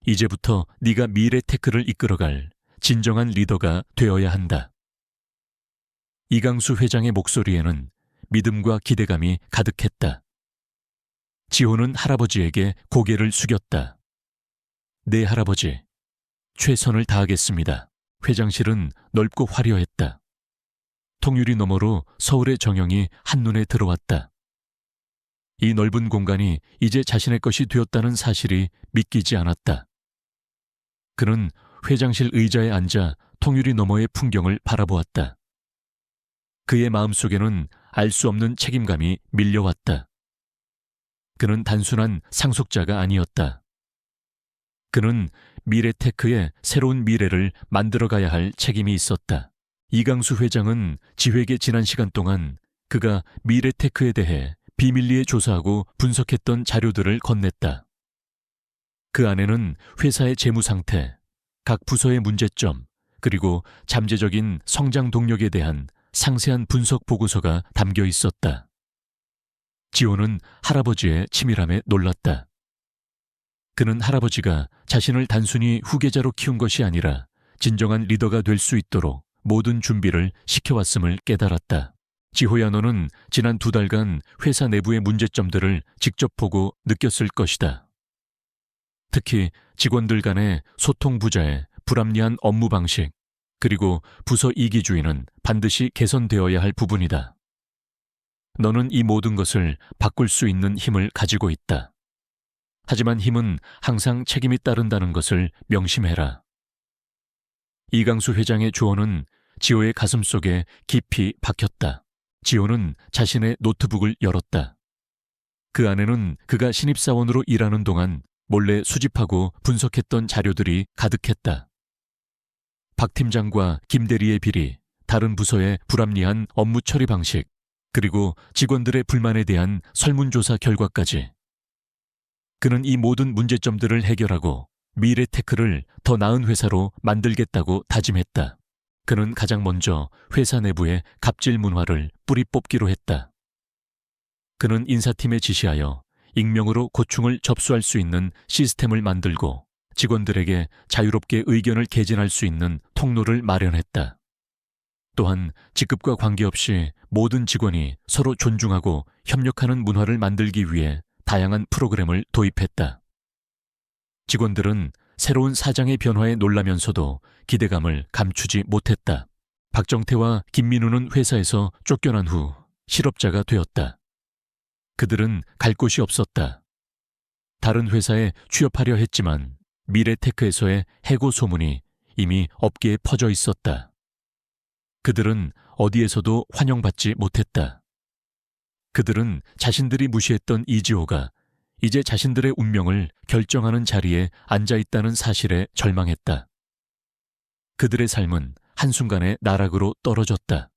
이제부터 네가 미래테크를 이끌어갈 진정한 리더가 되어야 한다. 이강수 회장의 목소리에는 믿음과 기대감이 가득했다. 지호는 할아버지에게 고개를 숙였다. 네, 할아버지. 최선을 다하겠습니다. 회장실은 넓고 화려했다. 통유리 너머로 서울의 정영이 한눈에 들어왔다. 이 넓은 공간이 이제 자신의 것이 되었다는 사실이 믿기지 않았다. 그는 회장실 의자에 앉아 통유리 너머의 풍경을 바라보았다. 그의 마음속에는 알 수 없는 책임감이 밀려왔다. 그는 단순한 상속자가 아니었다. 그는 미래테크의 새로운 미래를 만들어가야 할 책임이 있었다. 이강수 회장은 지회계 지난 시간 동안 그가 미래테크에 대해 비밀리에 조사하고 분석했던 자료들을 건넸다. 그 안에는 회사의 재무 상태, 각 부서의 문제점, 그리고 잠재적인 성장 동력에 대한 상세한 분석 보고서가 담겨 있었다. 지호는 할아버지의 치밀함에 놀랐다. 그는 할아버지가 자신을 단순히 후계자로 키운 것이 아니라 진정한 리더가 될 수 있도록 모든 준비를 시켜왔음을 깨달았다. 지호야, 너는 지난 2달간 회사 내부의 문제점들을 직접 보고 느꼈을 것이다. 특히 직원들 간의 소통 부자의 불합리한 업무 방식, 그리고 부서 이기주의는 반드시 개선되어야 할 부분이다. 너는 이 모든 것을 바꿀 수 있는 힘을 가지고 있다. 하지만 힘은 항상 책임이 따른다는 것을 명심해라. 이강수 회장의 조언은 지호의 가슴 속에 깊이 박혔다. 지호는 자신의 노트북을 열었다. 그 안에는 그가 신입사원으로 일하는 동안 몰래 수집하고 분석했던 자료들이 가득했다. 박 팀장과 김 대리의 비리, 다른 부서의 불합리한 업무 처리 방식, 그리고 직원들의 불만에 대한 설문조사 결과까지. 그는 이 모든 문제점들을 해결하고 미래테크를 더 나은 회사로 만들겠다고 다짐했다. 그는 가장 먼저 회사 내부의 갑질 문화를 뿌리 뽑기로 했다. 그는 인사팀에 지시하여 익명으로 고충을 접수할 수 있는 시스템을 만들고 직원들에게 자유롭게 의견을 개진할 수 있는 통로를 마련했다. 또한 직급과 관계없이 모든 직원이 서로 존중하고 협력하는 문화를 만들기 위해 다양한 프로그램을 도입했다. 직원들은 새로운 사장의 변화에 놀라면서도 기대감을 감추지 못했다. 박정태와 김민우는 회사에서 쫓겨난 후 실업자가 되었다. 그들은 갈 곳이 없었다. 다른 회사에 취업하려 했지만 미래테크에서의 해고 소문이 이미 업계에 퍼져 있었다. 그들은 어디에서도 환영받지 못했다. 그들은 자신들이 무시했던 이지호가 이제 자신들의 운명을 결정하는 자리에 앉아 있다는 사실에 절망했다. 그들의 삶은 한순간에 나락으로 떨어졌다.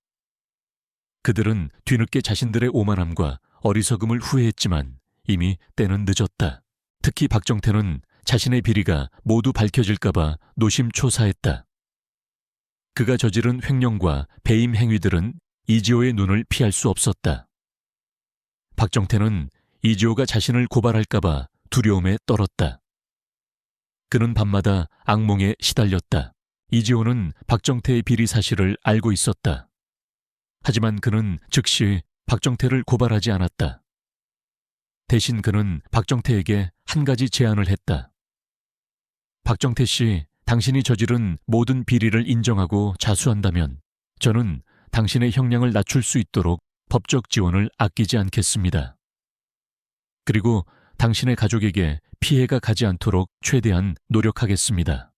그들은 뒤늦게 자신들의 오만함과 어리석음을 후회했지만 이미 때는 늦었다. 특히 박정태는 자신의 비리가 모두 밝혀질까봐 노심초사했다. 그가 저지른 횡령과 배임 행위들은 이지호의 눈을 피할 수 없었다. 박정태는 이지호가 자신을 고발할까봐 두려움에 떨었다. 그는 밤마다 악몽에 시달렸다. 이지호는 박정태의 비리 사실을 알고 있었다. 하지만 그는 즉시 박정태를 고발하지 않았다. 대신 그는 박정태에게 한 가지 제안을 했다. 박정태 씨, 당신이 저지른 모든 비리를 인정하고 자수한다면 저는 당신의 형량을 낮출 수 있도록 법적 지원을 아끼지 않겠습니다. 그리고 당신의 가족에게 피해가 가지 않도록 최대한 노력하겠습니다.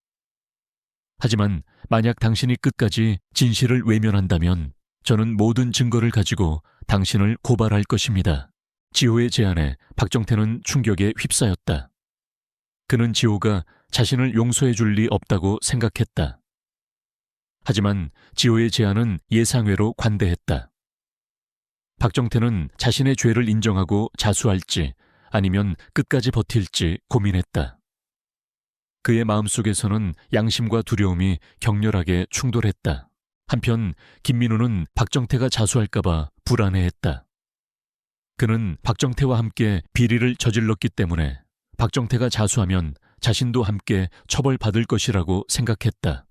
하지만 만약 당신이 끝까지 진실을 외면한다면 저는 모든 증거를 가지고 당신을 고발할 것입니다. 지호의 제안에 박정태는 충격에 휩싸였다. 그는 지호가 자신을 용서해 줄 리 없다고 생각했다. 하지만 지호의 제안은 예상외로 관대했다. 박정태는 자신의 죄를 인정하고 자수할지 아니면 끝까지 버틸지 고민했다. 그의 마음속에서는 양심과 두려움이 격렬하게 충돌했다. 한편 김민우는 박정태가 자수할까봐 불안해했다. 그는 박정태와 함께 비리를 저질렀기 때문에 박정태가 자수하면 자신도 함께 처벌받을 것이라고 생각했다.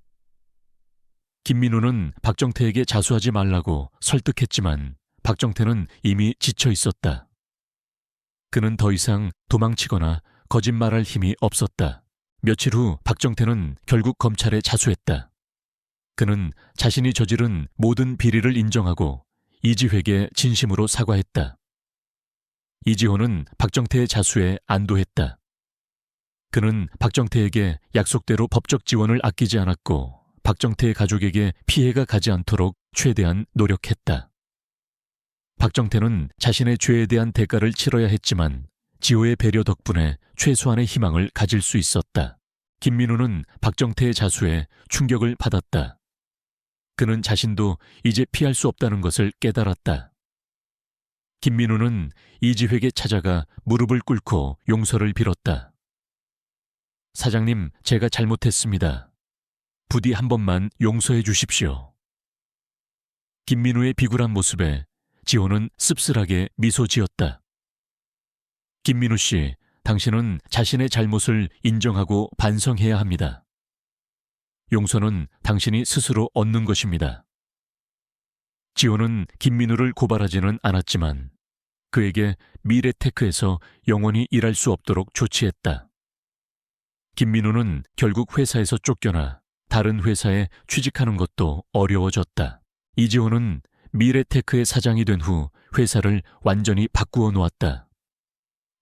김민우는 박정태에게 자수하지 말라고 설득했지만 박정태는 이미 지쳐 있었다. 그는 더 이상 도망치거나 거짓말할 힘이 없었다. 며칠 후 박정태는 결국 검찰에 자수했다. 그는 자신이 저지른 모든 비리를 인정하고 이지회에게 진심으로 사과했다. 이지호는 박정태의 자수에 안도했다. 그는 박정태에게 약속대로 법적 지원을 아끼지 않았고 박정태의 가족에게 피해가 가지 않도록 최대한 노력했다. 박정태는 자신의 죄에 대한 대가를 치러야 했지만 지호의 배려 덕분에 최소한의 희망을 가질 수 있었다. 김민우는 박정태의 자수에 충격을 받았다. 그는 자신도 이제 피할 수 없다는 것을 깨달았다. 김민우는 이지회에게 찾아가 무릎을 꿇고 용서를 빌었다. 사장님, 제가 잘못했습니다. 부디 한 번만 용서해 주십시오. 김민우의 비굴한 모습에 지호는 씁쓸하게 미소 지었다. 김민우 씨, 당신은 자신의 잘못을 인정하고 반성해야 합니다. 용서는 당신이 스스로 얻는 것입니다. 지호는 김민우를 고발하지는 않았지만 그에게 미래테크에서 영원히 일할 수 없도록 조치했다. 김민우는 결국 회사에서 쫓겨나 다른 회사에 취직하는 것도 어려워졌다. 이지호는 미래테크의 사장이 된 후 회사를 완전히 바꾸어 놓았다.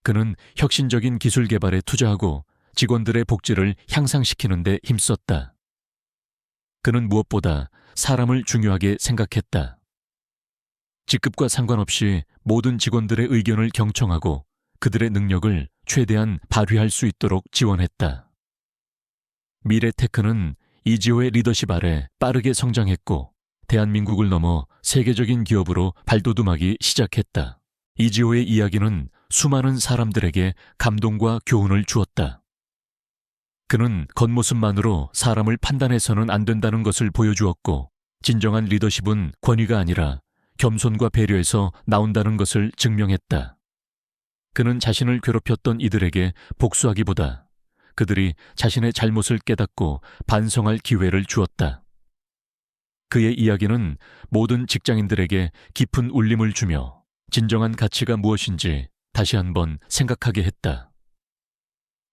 그는 혁신적인 기술 개발에 투자하고 직원들의 복지를 향상시키는 데 힘썼다. 그는 무엇보다 사람을 중요하게 생각했다. 직급과 상관없이 모든 직원들의 의견을 경청하고 그들의 능력을 최대한 발휘할 수 있도록 지원했다. 미래테크는 이지호의 리더십 아래 빠르게 성장했고 대한민국을 넘어 세계적인 기업으로 발돋움하기 시작했다. 이지호의 이야기는 수많은 사람들에게 감동과 교훈을 주었다. 그는 겉모습만으로 사람을 판단해서는 안 된다는 것을 보여주었고 진정한 리더십은 권위가 아니라 겸손과 배려에서 나온다는 것을 증명했다. 그는 자신을 괴롭혔던 이들에게 복수하기보다 그들이 자신의 잘못을 깨닫고 반성할 기회를 주었다. 그의 이야기는 모든 직장인들에게 깊은 울림을 주며 진정한 가치가 무엇인지 다시 한번 생각하게 했다.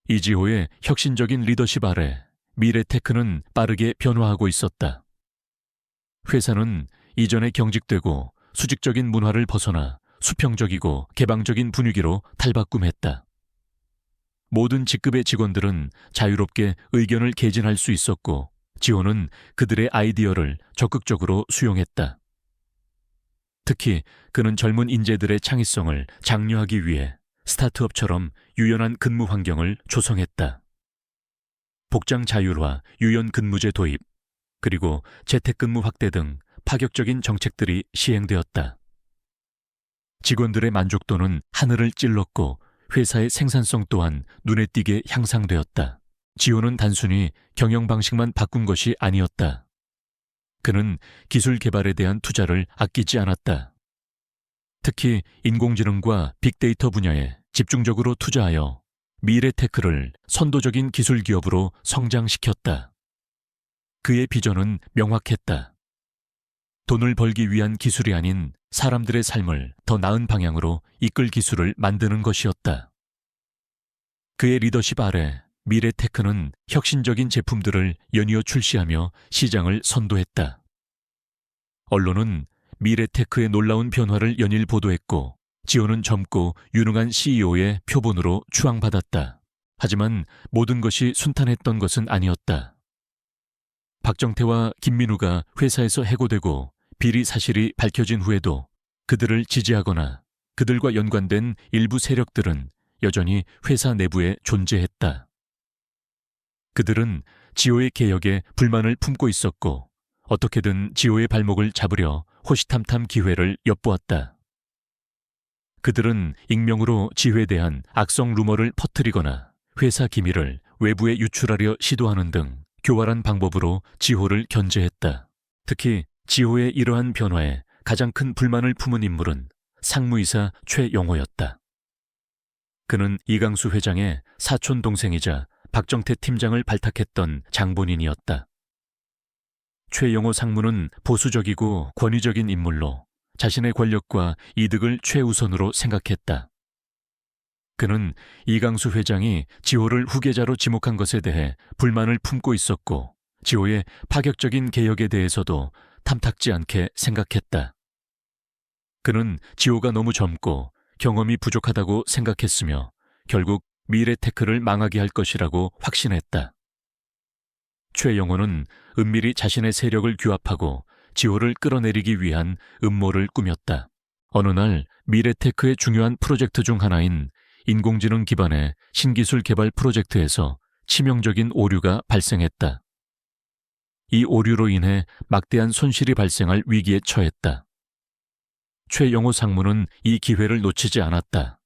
이지호의 혁신적인 리더십 아래 미래테크는 빠르게 변화하고 있었다. 회사는 이전에 경직되고 수직적인 문화를 벗어나 수평적이고 개방적인 분위기로 탈바꿈했다. 모든 직급의 직원들은 자유롭게 의견을 개진할 수 있었고 지호는 그들의 아이디어를 적극적으로 수용했다. 특히 그는 젊은 인재들의 창의성을 장려하기 위해 스타트업처럼 유연한 근무 환경을 조성했다. 복장 자율화, 유연 근무제 도입, 그리고 재택근무 확대 등 파격적인 정책들이 시행되었다. 직원들의 만족도는 하늘을 찔렀고 회사의 생산성 또한 눈에 띄게 향상되었다. 지호는 단순히 경영 방식만 바꾼 것이 아니었다. 그는 기술 개발에 대한 투자를 아끼지 않았다. 특히 인공지능과 빅데이터 분야에 집중적으로 투자하여 미래테크를 선도적인 기술 기업으로 성장시켰다. 그의 비전은 명확했다. 돈을 벌기 위한 기술이 아닌 사람들의 삶을 더 나은 방향으로 이끌 기술을 만드는 것이었다. 그의 리더십 아래 미래테크는 혁신적인 제품들을 연이어 출시하며 시장을 선도했다. 언론은 미래테크의 놀라운 변화를 연일 보도했고 지호는 젊고 유능한 CEO의 표본으로 추앙받았다. 하지만 모든 것이 순탄했던 것은 아니었다. 박정태와 김민우가 회사에서 해고되고 비리 사실이 밝혀진 후에도 그들을 지지하거나 그들과 연관된 일부 세력들은 여전히 회사 내부에 존재했다. 그들은 지호의 개혁에 불만을 품고 있었고 어떻게든 지호의 발목을 잡으려 호시탐탐 기회를 엿보았다. 그들은 익명으로 지호에 대한 악성 루머를 퍼뜨리거나 회사 기밀을 외부에 유출하려 시도하는 등 교활한 방법으로 지호를 견제했다. 특히 지호의 이러한 변화에 가장 큰 불만을 품은 인물은 상무이사 최영호였다. 그는 이강수 회장의 사촌 동생이자 박정태 팀장을 발탁했던 장본인이었다. 최영호 상무는 보수적이고 권위적인 인물로 자신의 권력과 이득을 최우선으로 생각했다. 그는 이강수 회장이 지호를 후계자로 지목한 것에 대해 불만을 품고 있었고 지호의 파격적인 개혁에 대해서도 탐탁지 않게 생각했다. 그는 지호가 너무 젊고 경험이 부족하다고 생각했으며 결국 미래테크를 망하게 할 것이라고 확신했다. 최영호는 은밀히 자신의 세력을 규합하고 지호를 끌어내리기 위한 음모를 꾸몄다. 어느 날 미래테크의 중요한 프로젝트 중 하나인 인공지능 기반의 신기술 개발 프로젝트에서 치명적인 오류가 발생했다. 이 오류로 인해 막대한 손실이 발생할 위기에 처했다. 최영호 상무는 이 기회를 놓치지 않았다.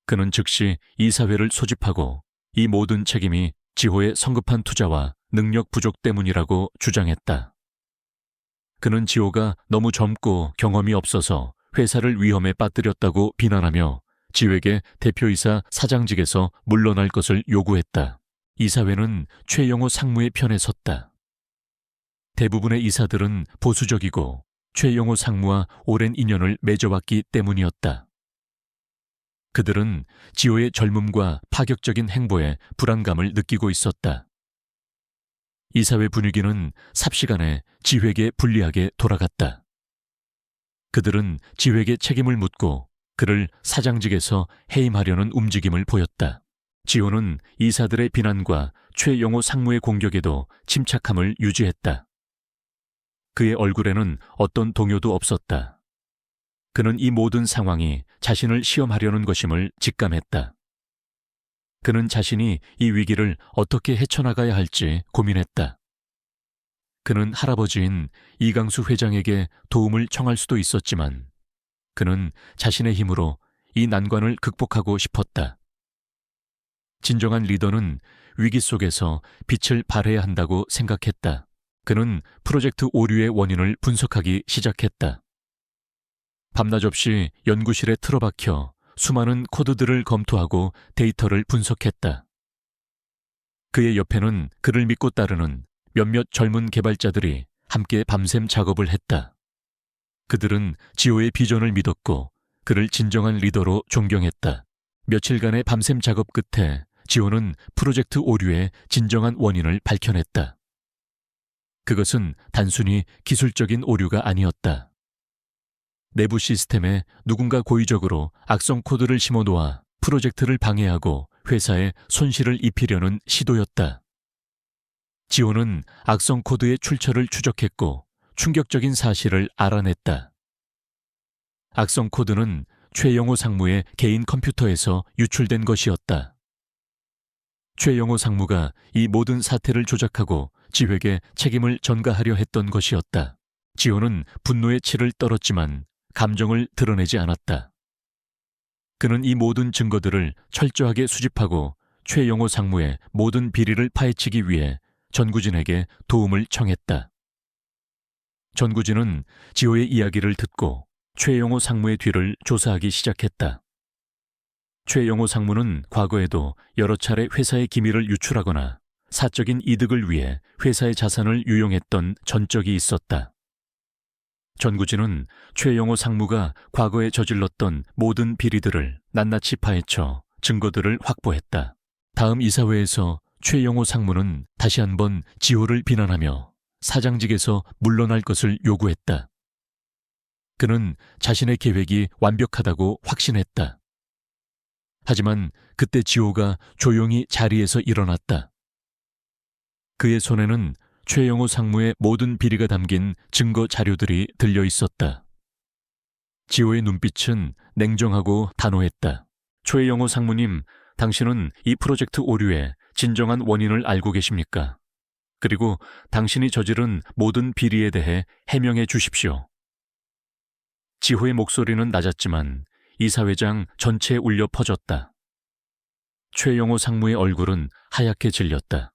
그는 즉시 이사회를 소집하고 이 모든 책임이 지호의 성급한 투자와 능력 부족 때문이라고 주장했다. 그는 지호가 너무 젊고 경험이 없어서 회사를 위험에 빠뜨렸다고 비난하며 지호에게 대표이사 사장직에서 물러날 것을 요구했다. 이사회는 최영호 상무의 편에 섰다. 대부분의 이사들은 보수적이고 최영호 상무와 오랜 인연을 맺어왔기 때문이었다. 그들은 지호의 젊음과 파격적인 행보에 불안감을 느끼고 있었다. 이사회 분위기는 삽시간에 지회에게 불리하게 돌아갔다. 그들은 지회에게 책임을 묻고 그를 사장직에서 해임하려는 움직임을 보였다. 지호는 이사들의 비난과 최영호 상무의 공격에도 침착함을 유지했다. 그의 얼굴에는 어떤 동요도 없었다. 그는 이 모든 상황이 자신을 시험하려는 것임을 직감했다. 그는 자신이 이 위기를 어떻게 헤쳐나가야 할지 고민했다. 그는 할아버지인 이강수 회장에게 도움을 청할 수도 있었지만 그는 자신의 힘으로 이 난관을 극복하고 싶었다. 진정한 리더는 위기 속에서 빛을 발해야 한다고 생각했다. 그는 프로젝트 오류의 원인을 분석하기 시작했다. 밤낮 없이 연구실에 틀어박혀 수많은 코드들을 검토하고 데이터를 분석했다. 그의 옆에는 그를 믿고 따르는 몇몇 젊은 개발자들이 함께 밤샘 작업을 했다. 그들은 지호의 비전을 믿었고 그를 진정한 리더로 존경했다. 며칠간의 밤샘 작업 끝에 지호는 프로젝트 오류의 진정한 원인을 밝혀냈다. 그것은 단순히 기술적인 오류가 아니었다. 내부 시스템에 누군가 고의적으로 악성 코드를 심어놓아 프로젝트를 방해하고 회사에 손실을 입히려는 시도였다. 지호는 악성 코드의 출처를 추적했고 충격적인 사실을 알아냈다. 악성 코드는 최영호 상무의 개인 컴퓨터에서 유출된 것이었다. 최영호 상무가 이 모든 사태를 조작하고 지회에게 책임을 전가하려 했던 것이었다. 지호는 분노의 치를 떨었지만 감정을 드러내지 않았다. 그는 이 모든 증거들을 철저하게 수집하고 최영호 상무의 모든 비리를 파헤치기 위해 전구진에게 도움을 청했다. 전구진은 지호의 이야기를 듣고 최영호 상무의 뒤를 조사하기 시작했다. 최영호 상무는 과거에도 여러 차례 회사의 기밀을 유출하거나 사적인 이득을 위해 회사의 자산을 유용했던 전적이 있었다. 전구진은 최영호 상무가 과거에 저질렀던 모든 비리들을 낱낱이 파헤쳐 증거들을 확보했다. 다음 이사회에서 최영호 상무는 다시 한번 지호를 비난하며 사장직에서 물러날 것을 요구했다. 그는 자신의 계획이 완벽하다고 확신했다. 하지만 그때 지호가 조용히 자리에서 일어났다. 그의 손에는 최영호 상무의 모든 비리가 담긴 증거 자료들이 들려 있었다. 지호의 눈빛은 냉정하고 단호했다. 최영호 상무님, 당신은 이 프로젝트 오류의 진정한 원인을 알고 계십니까? 그리고 당신이 저지른 모든 비리에 대해 해명해 주십시오. 지호의 목소리는 낮았지만 이사회장 전체에 울려 퍼졌다. 최영호 상무의 얼굴은 하얗게 질렸다.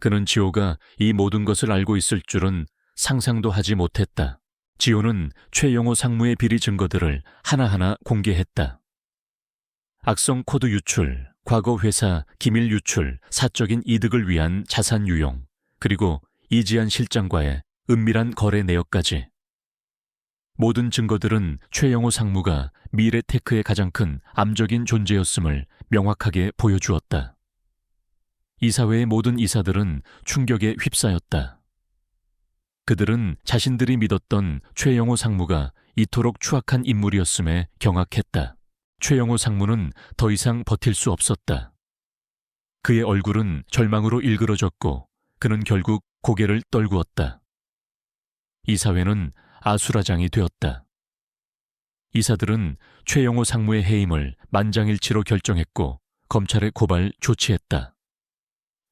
그는 지호가 이 모든 것을 알고 있을 줄은 상상도 하지 못했다. 지호는 최영호 상무의 비리 증거들을 하나하나 공개했다. 악성 코드 유출, 과거 회사 기밀 유출, 사적인 이득을 위한 자산 유용, 그리고 이지한 실장과의 은밀한 거래 내역까지. 모든 증거들은 최영호 상무가 미래테크의 가장 큰 암적인 존재였음을 명확하게 보여주었다. 이사회의 모든 이사들은 충격에 휩싸였다. 그들은 자신들이 믿었던 최영호 상무가 이토록 추악한 인물이었음에 경악했다. 최영호 상무는 더 이상 버틸 수 없었다. 그의 얼굴은 절망으로 일그러졌고 그는 결국 고개를 떨구었다. 이사회는 아수라장이 되었다. 이사들은 최영호 상무의 해임을 만장일치로 결정했고 검찰에 고발 조치했다.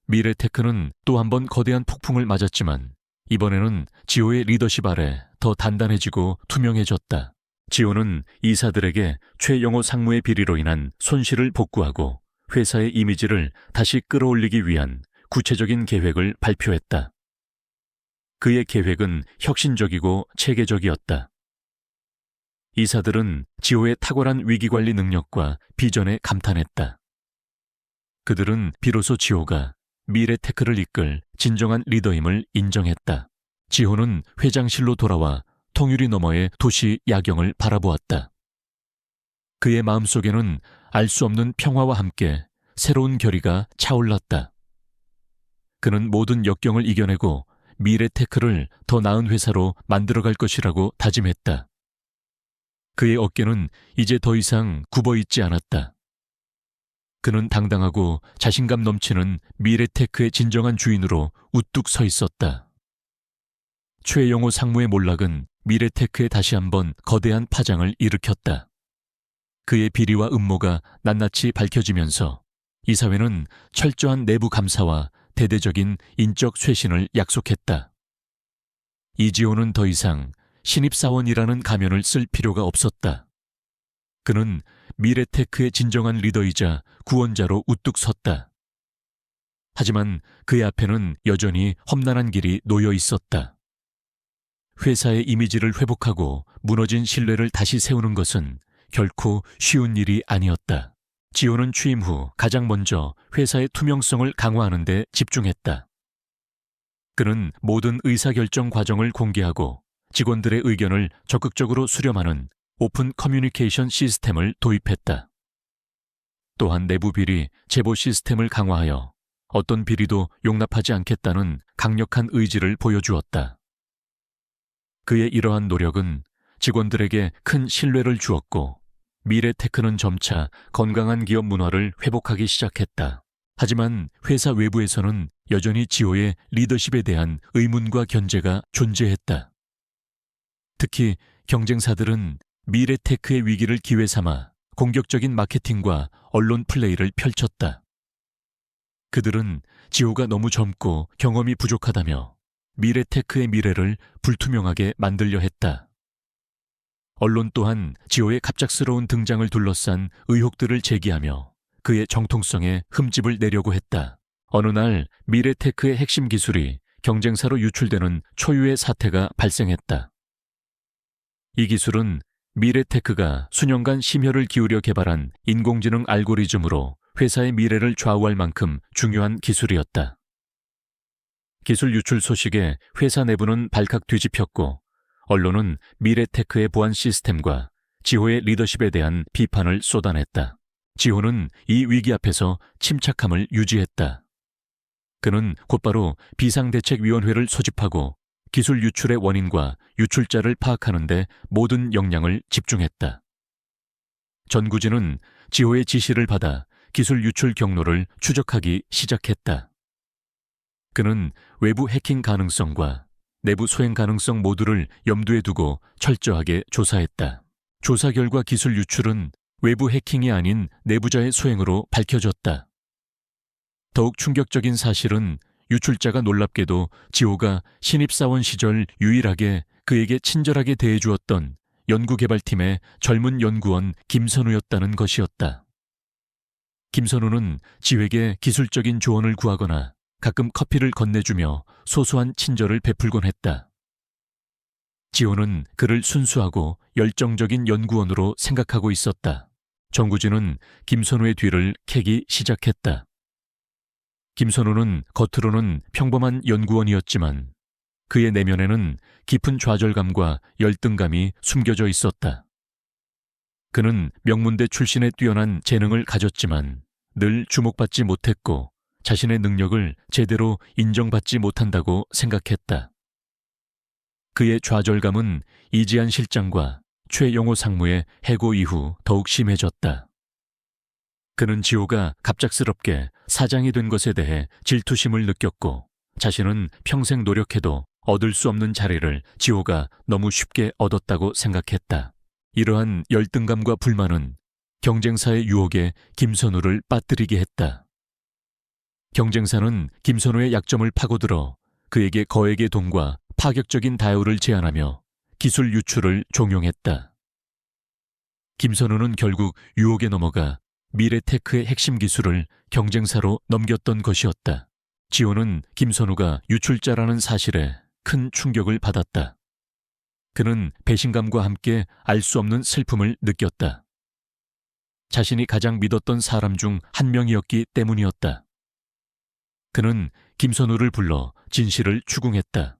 미래테크는 또 한 번 거대한 폭풍을 맞았지만 이번에는 지호의 리더십 아래 더 단단해지고 투명해졌다. 지호는 이사들에게 최영호 상무의 비리로 인한 손실을 복구하고 회사의 이미지를 다시 끌어올리기 위한 구체적인 계획을 발표했다. 그의 계획은 혁신적이고 체계적이었다. 이사들은 지호의 탁월한 위기관리 능력과 비전에 감탄했다. 그들은 비로소 지호가 미래테크를 이끌 진정한 리더임을 인정했다. 지호는 회장실로 돌아와 통유리 너머의 도시 야경을 바라보았다. 그의 마음속에는 알 수 없는 평화와 함께 새로운 결의가 차올랐다. 그는 모든 역경을 이겨내고 미래테크를 더 나은 회사로 만들어갈 것이라고 다짐했다. 그의 어깨는 이제 더 이상 굽어있지 않았다. 그는 당당하고 자신감 넘치는 미래테크의 진정한 주인으로 우뚝 서 있었다. 최영호 상무의 몰락은 미래테크에 다시 한번 거대한 파장을 일으켰다. 그의 비리와 음모가 낱낱이 밝혀지면서 이사회는 철저한 내부 감사와 대대적인 인적 쇄신을 약속했다. 이지호는 더 이상 신입사원이라는 가면을 쓸 필요가 없었다. 그는 미래테크의 진정한 리더이자 구원자로 우뚝 섰다. 하지만 그의 앞에는 여전히 험난한 길이 놓여 있었다. 회사의 이미지를 회복하고 무너진 신뢰를 다시 세우는 것은 결코 쉬운 일이 아니었다. 지호는 취임 후 가장 먼저 회사의 투명성을 강화하는 데 집중했다. 그는 모든 의사결정 과정을 공개하고 직원들의 의견을 적극적으로 수렴하는 오픈 커뮤니케이션 시스템을 도입했다. 또한 내부 비리 제보 시스템을 강화하여 어떤 비리도 용납하지 않겠다는 강력한 의지를 보여주었다. 그의 이러한 노력은 직원들에게 큰 신뢰를 주었고 미래테크는 점차 건강한 기업 문화를 회복하기 시작했다. 하지만 회사 외부에서는 여전히 지호의 리더십에 대한 의문과 견제가 존재했다. 특히 경쟁사들은 미래테크의 위기를 기회 삼아 공격적인 마케팅과 언론 플레이를 펼쳤다. 그들은 지호가 너무 젊고 경험이 부족하다며 미래테크의 미래를 불투명하게 만들려 했다. 언론 또한 지호의 갑작스러운 등장을 둘러싼 의혹들을 제기하며 그의 정통성에 흠집을 내려고 했다. 어느 날 미래테크의 핵심 기술이 경쟁사로 유출되는 초유의 사태가 발생했다. 이 기술은 미래테크가 수년간 심혈을 기울여 개발한 인공지능 알고리즘으로 회사의 미래를 좌우할 만큼 중요한 기술이었다. 기술 유출 소식에 회사 내부는 발칵 뒤집혔고 언론은 미래테크의 보안 시스템과 지호의 리더십에 대한 비판을 쏟아냈다. 지호는 이 위기 앞에서 침착함을 유지했다. 그는 곧바로 비상대책위원회를 소집하고 기술 유출의 원인과 유출자를 파악하는 데 모든 역량을 집중했다. 전구진은 지호의 지시를 받아 기술 유출 경로를 추적하기 시작했다. 그는 외부 해킹 가능성과 내부 소행 가능성 모두를 염두에 두고 철저하게 조사했다. 조사 결과 기술 유출은 외부 해킹이 아닌 내부자의 소행으로 밝혀졌다. 더욱 충격적인 사실은 유출자가 놀랍게도 지호가 신입사원 시절 유일하게 그에게 친절하게 대해주었던 연구개발팀의 젊은 연구원 김선우였다는 것이었다. 김선우는 지호에게 기술적인 조언을 구하거나 가끔 커피를 건네주며 소소한 친절을 베풀곤 했다. 지호는 그를 순수하고 열정적인 연구원으로 생각하고 있었다. 정구진은 김선우의 뒤를 캐기 시작했다. 김선우는 겉으로는 평범한 연구원이었지만 그의 내면에는 깊은 좌절감과 열등감이 숨겨져 있었다. 그는 명문대 출신의 뛰어난 재능을 가졌지만 늘 주목받지 못했고 자신의 능력을 제대로 인정받지 못한다고 생각했다. 그의 좌절감은 이지한 실장과 최영호 상무의 해고 이후 더욱 심해졌다. 그는 지호가 갑작스럽게 사장이 된 것에 대해 질투심을 느꼈고 자신은 평생 노력해도 얻을 수 없는 자리를 지호가 너무 쉽게 얻었다고 생각했다. 이러한 열등감과 불만은 경쟁사의 유혹에 김선우를 빠뜨리게 했다. 경쟁사는 김선우의 약점을 파고들어 그에게 거액의 돈과 파격적인 다효를 제안하며 기술 유출을 종용했다. 김선우는 결국 유혹에 넘어가 미래테크의 핵심 기술을 경쟁사로 넘겼던 것이었다. 지호는 김선우가 유출자라는 사실에 큰 충격을 받았다. 그는 배신감과 함께 알 수 없는 슬픔을 느꼈다. 자신이 가장 믿었던 사람 중 한 명이었기 때문이었다. 그는 김선우를 불러 진실을 추궁했다.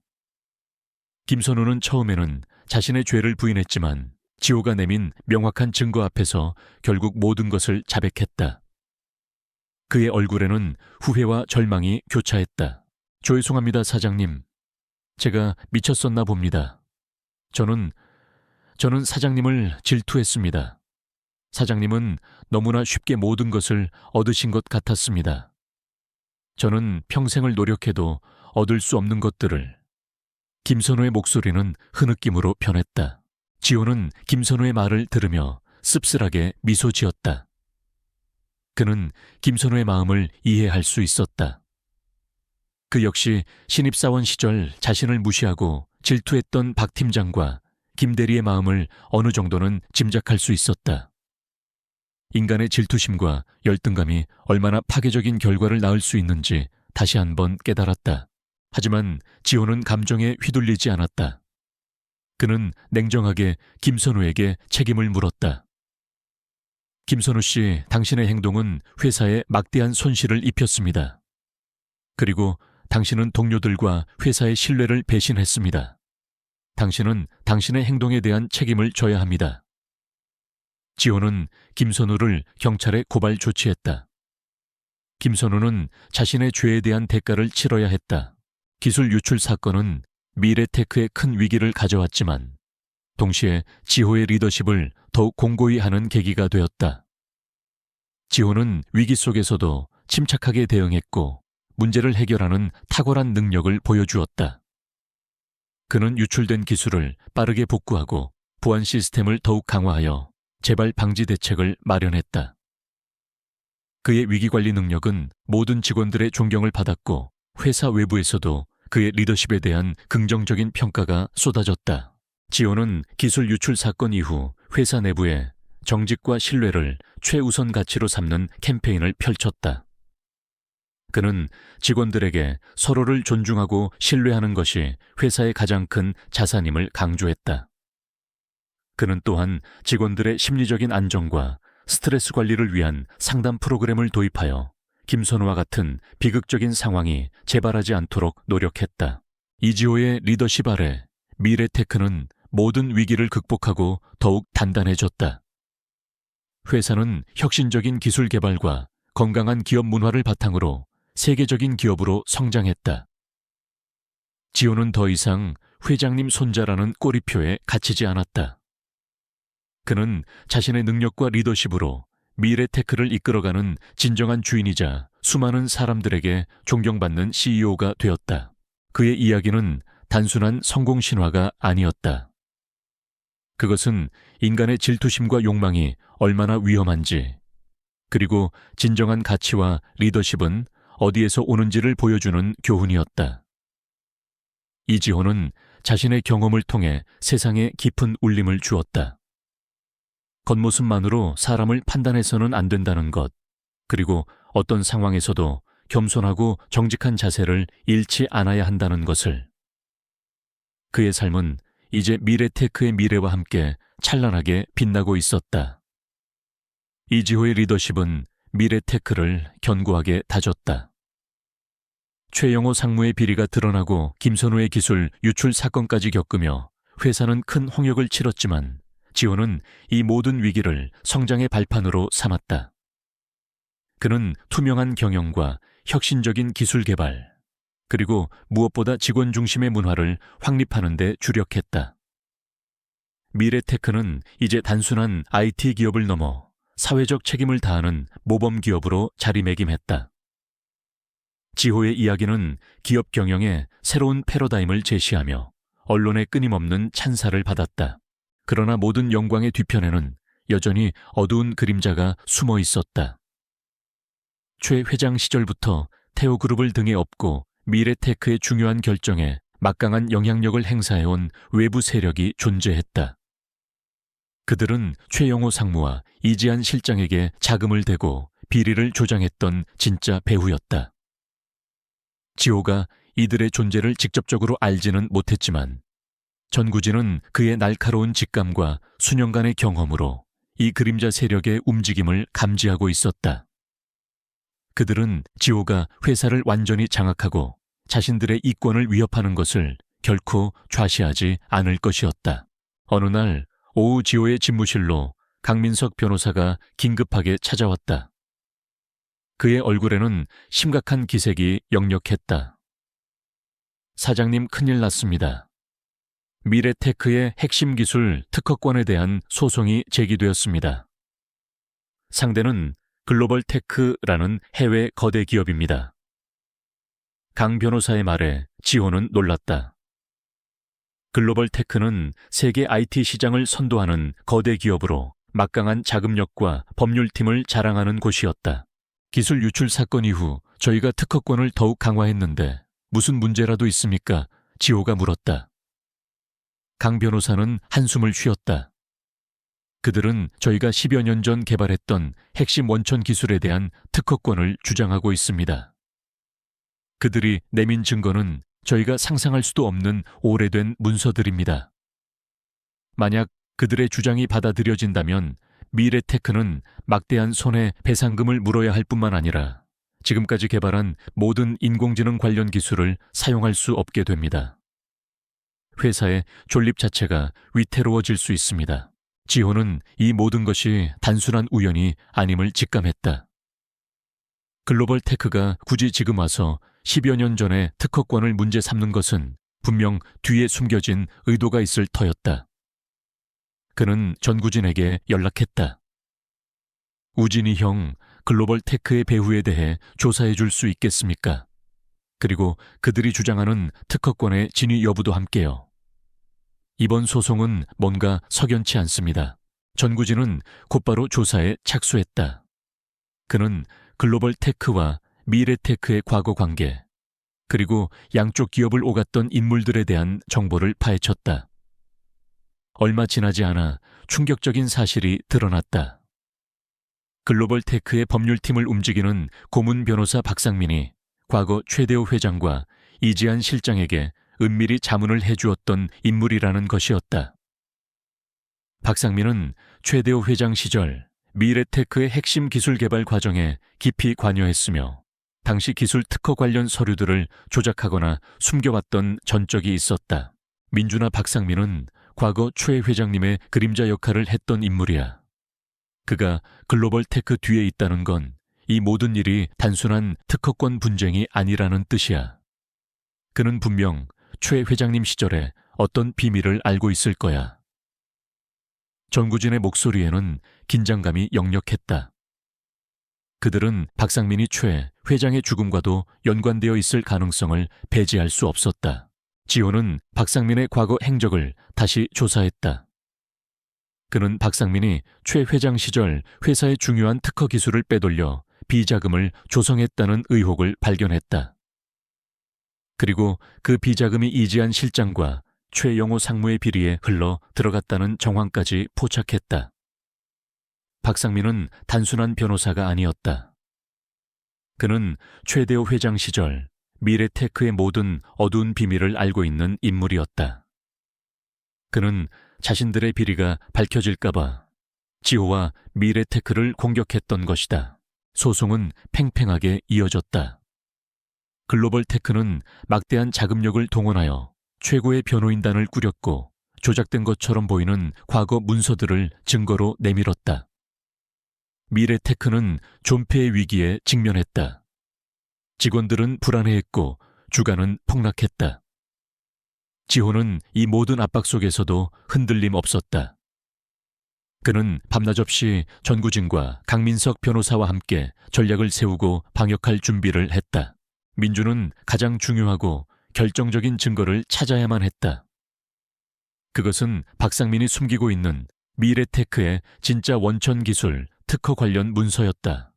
김선우는 처음에는 자신의 죄를 부인했지만 지호가 내민 명확한 증거 앞에서 결국 모든 것을 자백했다. 그의 얼굴에는 후회와 절망이 교차했다. 죄송합니다, 사장님. 제가 미쳤었나 봅니다. 저는 사장님을 질투했습니다. 사장님은 너무나 쉽게 모든 것을 얻으신 것 같았습니다. 저는 평생을 노력해도 얻을 수 없는 것들을. 김선우의 목소리는 흐느낌으로 변했다. 지호는 김선우의 말을 들으며 씁쓸하게 미소 지었다. 그는 김선우의 마음을 이해할 수 있었다. 그 역시 신입사원 시절 자신을 무시하고 질투했던 박 팀장과 김 대리의 마음을 어느 정도는 짐작할 수 있었다. 인간의 질투심과 열등감이 얼마나 파괴적인 결과를 낳을 수 있는지 다시 한번 깨달았다. 하지만 지호는 감정에 휘둘리지 않았다. 그는 냉정하게 김선우에게 책임을 물었다. 김선우 씨, 당신의 행동은 회사에 막대한 손실을 입혔습니다. 그리고 당신은 동료들과 회사의 신뢰를 배신했습니다. 당신은 당신의 행동에 대한 책임을 져야 합니다. 지호는 김선우를 경찰에 고발 조치했다. 김선우는 자신의 죄에 대한 대가를 치러야 했다. 기술 유출 사건은 미래테크에 큰 위기를 가져왔지만 동시에 지호의 리더십을 더욱 공고히 하는 계기가 되었다. 지호는 위기 속에서도 침착하게 대응했고 문제를 해결하는 탁월한 능력을 보여주었다. 그는 유출된 기술을 빠르게 복구하고 보안 시스템을 더욱 강화하여 재발 방지 대책을 마련했다. 그의 위기관리 능력은 모든 직원들의 존경을 받았고 회사 외부에서도 그의 리더십에 대한 긍정적인 평가가 쏟아졌다. 지오는 기술 유출 사건 이후 회사 내부에 정직과 신뢰를 최우선 가치로 삼는 캠페인을 펼쳤다. 그는 직원들에게 서로를 존중하고 신뢰하는 것이 회사의 가장 큰 자산임을 강조했다. 그는 또한 직원들의 심리적인 안정과 스트레스 관리를 위한 상담 프로그램을 도입하여 김선우와 같은 비극적인 상황이 재발하지 않도록 노력했다. 이지호의 리더십 아래 미래테크는 모든 위기를 극복하고 더욱 단단해졌다. 회사는 혁신적인 기술 개발과 건강한 기업 문화를 바탕으로 세계적인 기업으로 성장했다. 지호는 더 이상 회장님 손자라는 꼬리표에 갇히지 않았다. 그는 자신의 능력과 리더십으로 미래테크를 이끌어가는 진정한 주인이자 수많은 사람들에게 존경받는 CEO가 되었다. 그의 이야기는 단순한 성공 신화가 아니었다. 그것은 인간의 질투심과 욕망이 얼마나 위험한지, 그리고 진정한 가치와 리더십은 어디에서 오는지를 보여주는 교훈이었다. 이지호는 자신의 경험을 통해 세상에 깊은 울림을 주었다. 겉모습만으로 사람을 판단해서는 안 된다는 것, 그리고 어떤 상황에서도 겸손하고 정직한 자세를 잃지 않아야 한다는 것을. 그의 삶은 이제 미래테크의 미래와 함께 찬란하게 빛나고 있었다. 이지호의 리더십은 미래테크를 견고하게 다졌다. 최영호 상무의 비리가 드러나고 김선우의 기술 유출 사건까지 겪으며 회사는 큰 홍역을 치렀지만 지호는 이 모든 위기를 성장의 발판으로 삼았다. 그는 투명한 경영과 혁신적인 기술 개발, 그리고 무엇보다 직원 중심의 문화를 확립하는 데 주력했다. 미래테크는 이제 단순한 IT 기업을 넘어 사회적 책임을 다하는 모범 기업으로 자리매김했다. 지호의 이야기는 기업 경영의 새로운 패러다임을 제시하며 언론의 끊임없는 찬사를 받았다. 그러나 모든 영광의 뒤편에는 여전히 어두운 그림자가 숨어 있었다. 최 회장 시절부터 태오그룹을 등에 업고 미래테크의 중요한 결정에 막강한 영향력을 행사해온 외부 세력이 존재했다. 그들은 최영호 상무와 이지한 실장에게 자금을 대고 비리를 조장했던 진짜 배후였다. 지호가 이들의 존재를 직접적으로 알지는 못했지만 전구진은 그의 날카로운 직감과 수년간의 경험으로 이 그림자 세력의 움직임을 감지하고 있었다. 그들은 지호가 회사를 완전히 장악하고 자신들의 이권을 위협하는 것을 결코 좌시하지 않을 것이었다. 어느 날 오후 지호의 집무실로 강민석 변호사가 긴급하게 찾아왔다. 그의 얼굴에는 심각한 기색이 역력했다. 사장님, 큰일 났습니다. 미래테크의 핵심 기술 특허권에 대한 소송이 제기되었습니다. 상대는 글로벌테크라는 해외 거대 기업입니다. 강 변호사의 말에 지호는 놀랐다. 글로벌테크는 세계 IT 시장을 선도하는 거대 기업으로 막강한 자금력과 법률팀을 자랑하는 곳이었다. 기술 유출 사건 이후 저희가 특허권을 더욱 강화했는데 무슨 문제라도 있습니까? 지호가 물었다. 강 변호사는 한숨을 쉬었다. 그들은 저희가 10여 년 전 개발했던 핵심 원천 기술에 대한 특허권을 주장하고 있습니다. 그들이 내민 증거는 저희가 상상할 수도 없는 오래된 문서들입니다. 만약 그들의 주장이 받아들여진다면 미래테크는 막대한 손해 배상금을 물어야 할 뿐만 아니라 지금까지 개발한 모든 인공지능 관련 기술을 사용할 수 없게 됩니다. 회사의 존립 자체가 위태로워질 수 있습니다. 지호는 이 모든 것이 단순한 우연이 아님을 직감했다. 글로벌테크가 굳이 지금 와서 10여 년 전에 특허권을 문제 삼는 것은 분명 뒤에 숨겨진 의도가 있을 터였다. 그는 전구진에게 연락했다. 우진이 형, 글로벌테크의 배후에 대해 조사해 줄 수 있겠습니까? 그리고 그들이 주장하는 특허권의 진위 여부도 함께요. 이번 소송은 뭔가 석연치 않습니다. 전구진은 곧바로 조사에 착수했다. 그는 글로벌 테크와 미래테크의 과거 관계, 그리고 양쪽 기업을 오갔던 인물들에 대한 정보를 파헤쳤다. 얼마 지나지 않아 충격적인 사실이 드러났다. 글로벌 테크의 법률팀을 움직이는 고문 변호사 박상민이 과거 최대호 회장과 이지한 실장에게 은밀히 자문을 해주었던 인물이라는 것이었다. 박상민은 최대호 회장 시절 미래테크의 핵심 기술 개발 과정에 깊이 관여했으며 당시 기술 특허 관련 서류들을 조작하거나 숨겨왔던 전적이 있었다. 민주나 박상민은 과거 최 회장님의 그림자 역할을 했던 인물이야. 그가 글로벌 테크 뒤에 있다는 건 이 모든 일이 단순한 특허권 분쟁이 아니라는 뜻이야. 그는 분명 최 회장님 시절에 어떤 비밀을 알고 있을 거야. 전구진의 목소리에는 긴장감이 역력했다. 그들은 박상민이 최 회장의 죽음과도 연관되어 있을 가능성을 배제할 수 없었다. 지호는 박상민의 과거 행적을 다시 조사했다. 그는 박상민이 최 회장 시절 회사의 중요한 특허 기술을 빼돌려 비자금을 조성했다는 의혹을 발견했다. 그리고 그 비자금이 이지한 실장과 최영호 상무의 비리에 흘러 들어갔다는 정황까지 포착했다. 박상민은 단순한 변호사가 아니었다. 그는 최대호 회장 시절 미래테크의 모든 어두운 비밀을 알고 있는 인물이었다. 그는 자신들의 비리가 밝혀질까봐 지호와 미래테크를 공격했던 것이다. 소송은 팽팽하게 이어졌다. 글로벌 테크는 막대한 자금력을 동원하여 최고의 변호인단을 꾸렸고 조작된 것처럼 보이는 과거 문서들을 증거로 내밀었다. 미래테크는 존폐의 위기에 직면했다. 직원들은 불안해했고 주가는 폭락했다. 지호는 이 모든 압박 속에서도 흔들림 없었다. 그는 밤낮 없이 전구진과 강민석 변호사와 함께 전략을 세우고 방역할 준비를 했다. 민주는 가장 중요하고 결정적인 증거를 찾아야만 했다. 그것은 박상민이 숨기고 있는 미래테크의 진짜 원천 기술 특허 관련 문서였다.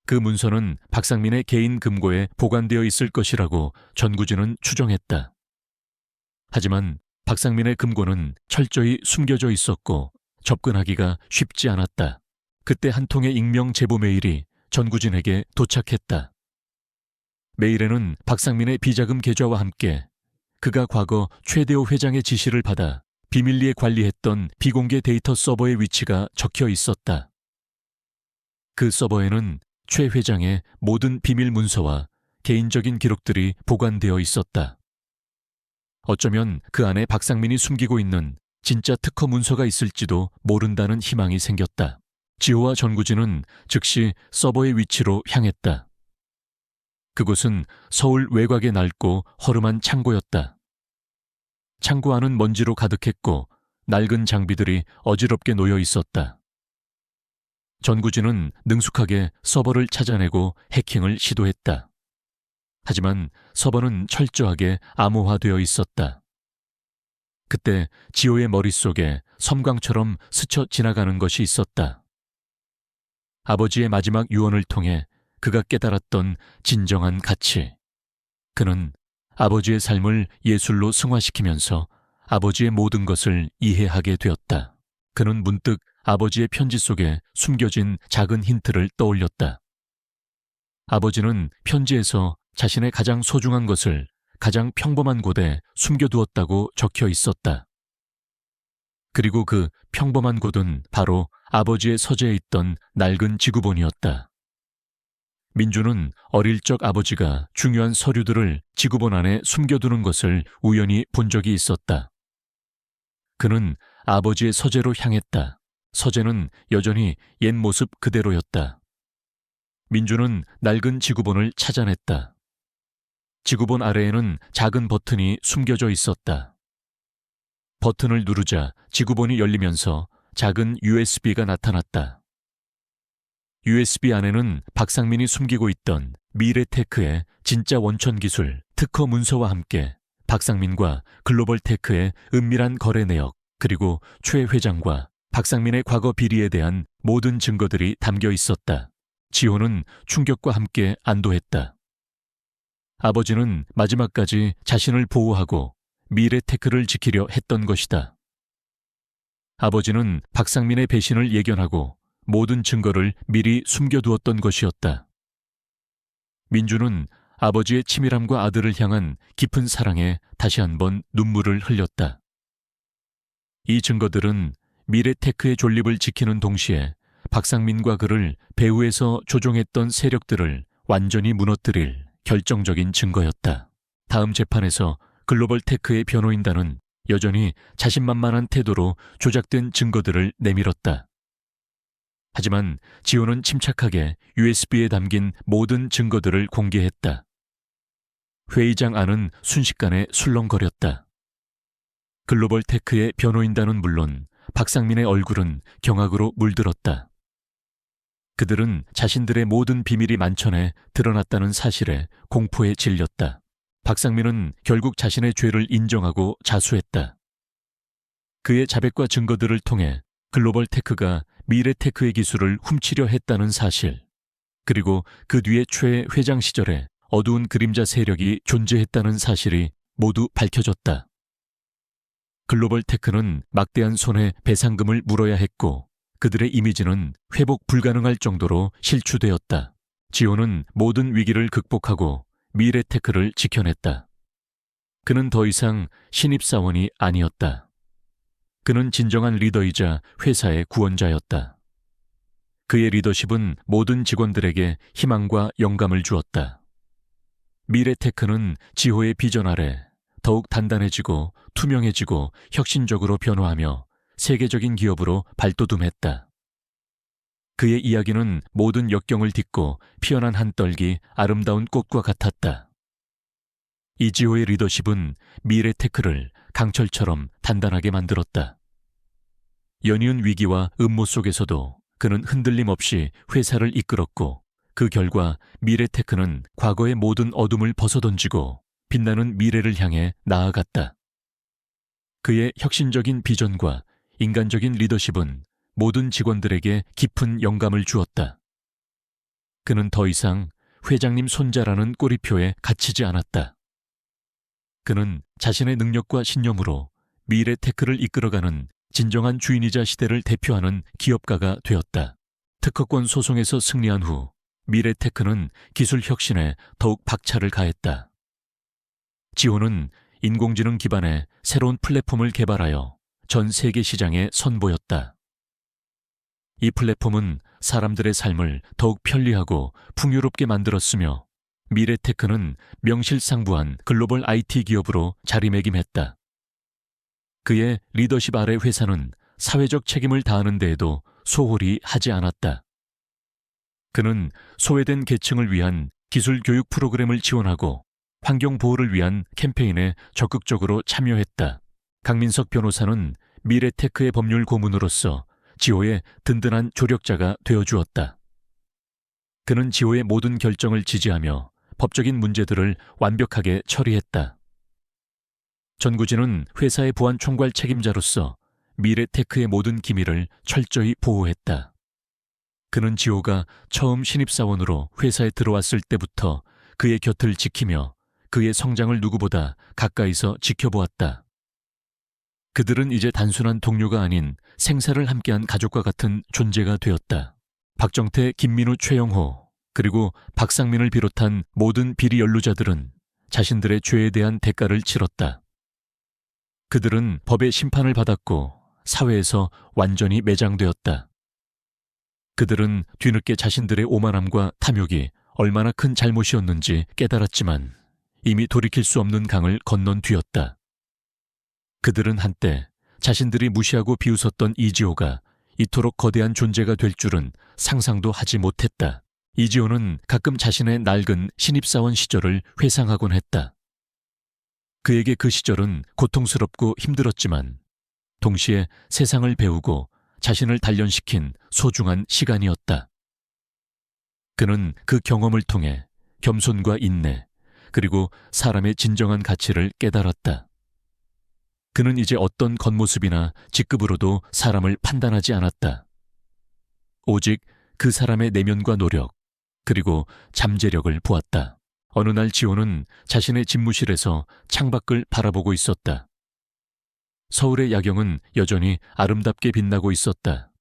그 문서는 박상민의 개인 금고에 보관되어 있을 것이라고 전구진은 추정했다. 하지만 박상민의 금고는 철저히 숨겨져 있었고 접근하기가 쉽지 않았다. 그때 한 통의 익명 제보 메일이 전구진에게 도착했다. 메일에는 박상민의 비자금 계좌와 함께 그가 과거 최대호 회장의 지시를 받아 비밀리에 관리했던 비공개 데이터 서버의 위치가 적혀 있었다. 그 서버에는 최 회장의 모든 비밀 문서와 개인적인 기록들이 보관되어 있었다. 어쩌면 그 안에 박상민이 숨기고 있는 진짜 특허 문서가 있을지도 모른다는 희망이 생겼다. 지호와 전구진은 즉시 서버의 위치로 향했다. 그곳은 서울 외곽의 낡고 허름한 창고였다. 창고 안은 먼지로 가득했고 낡은 장비들이 어지럽게 놓여 있었다. 전구진은 능숙하게 서버를 찾아내고 해킹을 시도했다. 하지만 서버는 철저하게 암호화되어 있었다. 그때 지호의 머릿속에 섬광처럼 스쳐 지나가는 것이 있었다. 아버지의 마지막 유언을 통해 그가 깨달았던 진정한 가치. 그는 아버지의 삶을 예술로 승화시키면서 아버지의 모든 것을 이해하게 되었다. 그는 문득 아버지의 편지 속에 숨겨진 작은 힌트를 떠올렸다. 아버지는 편지에서 자신의 가장 소중한 것을 가장 평범한 곳에 숨겨두었다고 적혀 있었다. 그리고 그 평범한 곳은 바로 아버지의 서재에 있던 낡은 지구본이었다. 민주는 어릴 적 아버지가 중요한 서류들을 지구본 안에 숨겨두는 것을 우연히 본 적이 있었다. 그는 아버지의 서재로 향했다. 서재는 여전히 옛 모습 그대로였다. 민주는 낡은 지구본을 찾아냈다. 지구본 아래에는 작은 버튼이 숨겨져 있었다. 버튼을 누르자 지구본이 열리면서 작은 USB가 나타났다. USB 안에는 박상민이 숨기고 있던 미래테크의 진짜 원천 기술 특허 문서와 함께 박상민과 글로벌테크의 은밀한 거래 내역, 그리고 최 회장과 박상민의 과거 비리에 대한 모든 증거들이 담겨 있었다. 지호는 충격과 함께 안도했다. 아버지는 마지막까지 자신을 보호하고 미래테크를 지키려 했던 것이다. 아버지는 박상민의 배신을 예견하고 모든 증거를 미리 숨겨두었던 것이었다. 민주는 아버지의 치밀함과 아들을 향한 깊은 사랑에 다시 한번 눈물을 흘렸다. 이 증거들은 미래테크의 존립을 지키는 동시에 박상민과 그를 배후에서 조종했던 세력들을 완전히 무너뜨릴 결정적인 증거였다. 다음 재판에서 글로벌테크의 변호인단은 여전히 자신만만한 태도로 조작된 증거들을 내밀었다. 하지만 지호는 침착하게 USB에 담긴 모든 증거들을 공개했다. 회의장 안은 순식간에 술렁거렸다. 글로벌테크의 변호인단은 물론 박상민의 얼굴은 경악으로 물들었다. 그들은 자신들의 모든 비밀이 만천에 드러났다는 사실에 공포에 질렸다. 박상민은 결국 자신의 죄를 인정하고 자수했다. 그의 자백과 증거들을 통해 글로벌테크가 미래테크의 기술을 훔치려 했다는 사실, 그리고 그 뒤에 최 회장 시절에 어두운 그림자 세력이 존재했다는 사실이 모두 밝혀졌다. 글로벌테크는 막대한 손해 배상금을 물어야 했고 그들의 이미지는 회복 불가능할 정도로 실추되었다. 지호는 모든 위기를 극복하고 미래테크를 지켜냈다. 그는 더 이상 신입사원이 아니었다. 그는 진정한 리더이자 회사의 구원자였다. 그의 리더십은 모든 직원들에게 희망과 영감을 주었다. 미래테크는 지호의 비전 아래 더욱 단단해지고 투명해지고 혁신적으로 변화하며 세계적인 기업으로 발돋움했다. 그의 이야기는 모든 역경을 딛고 피어난 한 떨기 아름다운 꽃과 같았다. 이지호의 리더십은 미래테크를 강철처럼 단단하게 만들었다. 연이은 위기와 음모 속에서도 그는 흔들림 없이 회사를 이끌었고 그 결과 미래테크는 과거의 모든 어둠을 벗어던지고 빛나는 미래를 향해 나아갔다. 그의 혁신적인 비전과 인간적인 리더십은 모든 직원들에게 깊은 영감을 주었다. 그는 더 이상 회장님 손자라는 꼬리표에 갇히지 않았다. 그는 자신의 능력과 신념으로 미래테크를 이끌어가는 진정한 주인이자 시대를 대표하는 기업가가 되었다. 특허권 소송에서 승리한 후 미래테크는 기술 혁신에 더욱 박차를 가했다. 지호는 인공지능 기반의 새로운 플랫폼을 개발하여 전 세계 시장에 선보였다. 이 플랫폼은 사람들의 삶을 더욱 편리하고 풍요롭게 만들었으며 미래테크는 명실상부한 글로벌 IT 기업으로 자리매김했다. 그의 리더십 아래 회사는 사회적 책임을 다하는 데에도 소홀히 하지 않았다. 그는 소외된 계층을 위한 기술 교육 프로그램을 지원하고 환경 보호를 위한 캠페인에 적극적으로 참여했다. 강민석 변호사는 미래테크의 법률 고문으로서 지호의 든든한 조력자가 되어주었다. 그는 지호의 모든 결정을 지지하며 법적인 문제들을 완벽하게 처리했다. 전구진은 회사의 보안 총괄 책임자로서 미래테크의 모든 기밀을 철저히 보호했다. 그는 지호가 처음 신입사원으로 회사에 들어왔을 때부터 그의 곁을 지키며 그의 성장을 누구보다 가까이서 지켜보았다. 그들은 이제 단순한 동료가 아닌 생사를 함께한 가족과 같은 존재가 되었다. 박정태, 김민우, 최영호, 그리고 박상민을 비롯한 모든 비리 연루자들은 자신들의 죄에 대한 대가를 치렀다. 그들은 법의 심판을 받았고 사회에서 완전히 매장되었다. 그들은 뒤늦게 자신들의 오만함과 탐욕이 얼마나 큰 잘못이었는지 깨달았지만 이미 돌이킬 수 없는 강을 건넌 뒤였다. 그들은 한때 자신들이 무시하고 비웃었던 이지호가 이토록 거대한 존재가 될 줄은 상상도 하지 못했다. 이지호는 가끔 자신의 낡은 신입사원 시절을 회상하곤 했다. 그에게 그 시절은 고통스럽고 힘들었지만 동시에 세상을 배우고 자신을 단련시킨 소중한 시간이었다. 그는 그 경험을 통해 겸손과 인내, 그리고 사람의 진정한 가치를 깨달았다. 그는 이제 어떤 겉모습이나 직급으로도 사람을 판단하지 않았다. 오직 그 사람의 내면과 노력, 그리고 잠재력을 보았다. 어느 날 지호는 자신의 집무실에서 창밖을 바라보고 있었다. 서울의 야경은 여전히 아름답게 빛나고 있었다.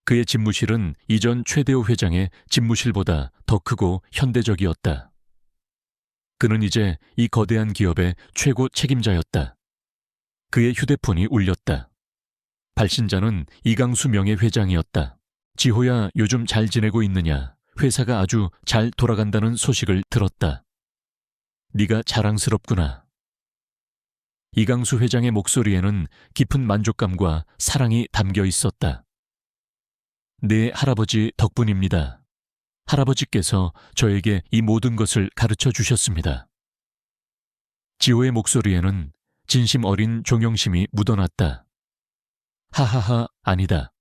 그의 집무실은 이전 최대호 회장의 집무실보다 더 크고 현대적이었다. 그는 이제 이 거대한 기업의 최고 책임자였다. 그의 휴대폰이 울렸다. 발신자는 이강수 명예회장이었다. 지호야, 요즘 잘 지내고 있느냐? 회사가 아주 잘 돌아간다는 소식을 들었다. 네가 자랑스럽구나. 이강수 회장의 목소리에는 깊은 만족감과 사랑이 담겨 있었다. 네, 할아버지 덕분입니다. 할아버지께서 저에게 이 모든 것을 가르쳐 주셨습니다. 지호의 목소리에는 진심 어린 존경심이 묻어났다. 하하하, 아니다.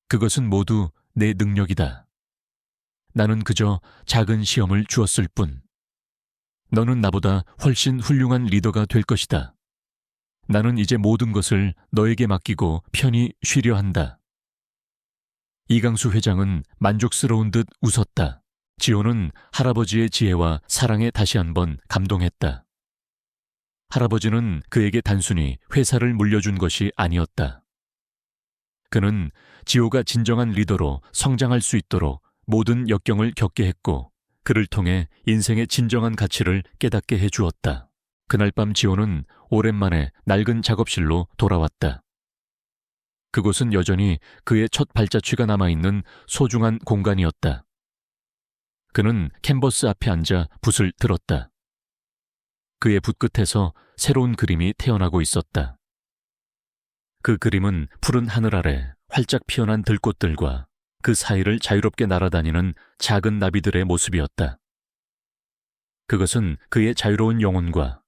그것은 모두 내 능력이다. 나는 그저 작은 시험을 주었을 뿐. 너는 나보다 훨씬 훌륭한 리더가 될 것이다. 나는 이제 모든 것을 너에게 맡기고 편히 쉬려 한다. 이강수 회장은 만족스러운 듯 웃었다. 지호는 할아버지의 지혜와 사랑에 다시 한번 감동했다. 할아버지는 그에게 단순히 회사를 물려준 것이 아니었다. 그는 지호가 진정한 리더로 성장할 수 있도록 모든 역경을 겪게 했고, 그를 통해 인생의 진정한 가치를 깨닫게 해주었다. 그날 밤 지호는 오랜만에 낡은 작업실로 돌아왔다. 그곳은 여전히 그의 첫 발자취가 남아있는 소중한 공간이었다. 그는 캔버스 앞에 앉아 붓을 들었다. 그의 붓끝에서 새로운 그림이 태어나고 있었다. 그 그림은 푸른 하늘 아래 활짝 피어난 들꽃들과 그 사이를 자유롭게 날아다니는 작은 나비들의 모습이었다. 그것은 그의 자유로운 영혼과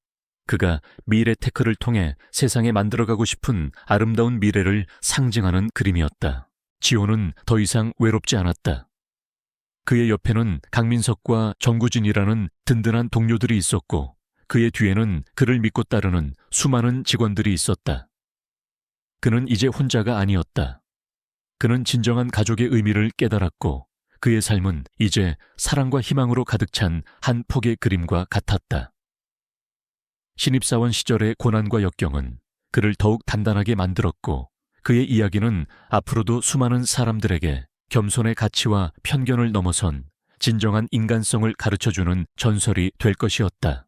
그가 미래 테크를 통해 세상에 만들어가고 싶은 아름다운 미래를 상징하는 그림이었다. 지호는 더 이상 외롭지 않았다. 그의 옆에는 강민석과 정구진이라는 든든한 동료들이 있었고, 그의 뒤에는 그를 믿고 따르는 수많은 직원들이 있었다. 그는 이제 혼자가 아니었다. 그는 진정한 가족의 의미를 깨달았고, 그의 삶은 이제 사랑과 희망으로 가득 찬 한 폭의 그림과 같았다. 신입사원 시절의 고난과 역경은 그를 더욱 단단하게 만들었고, 그의 이야기는 앞으로도 수많은 사람들에게 겸손의 가치와 편견을 넘어선 진정한 인간성을 가르쳐주는 전설이 될 것이었다.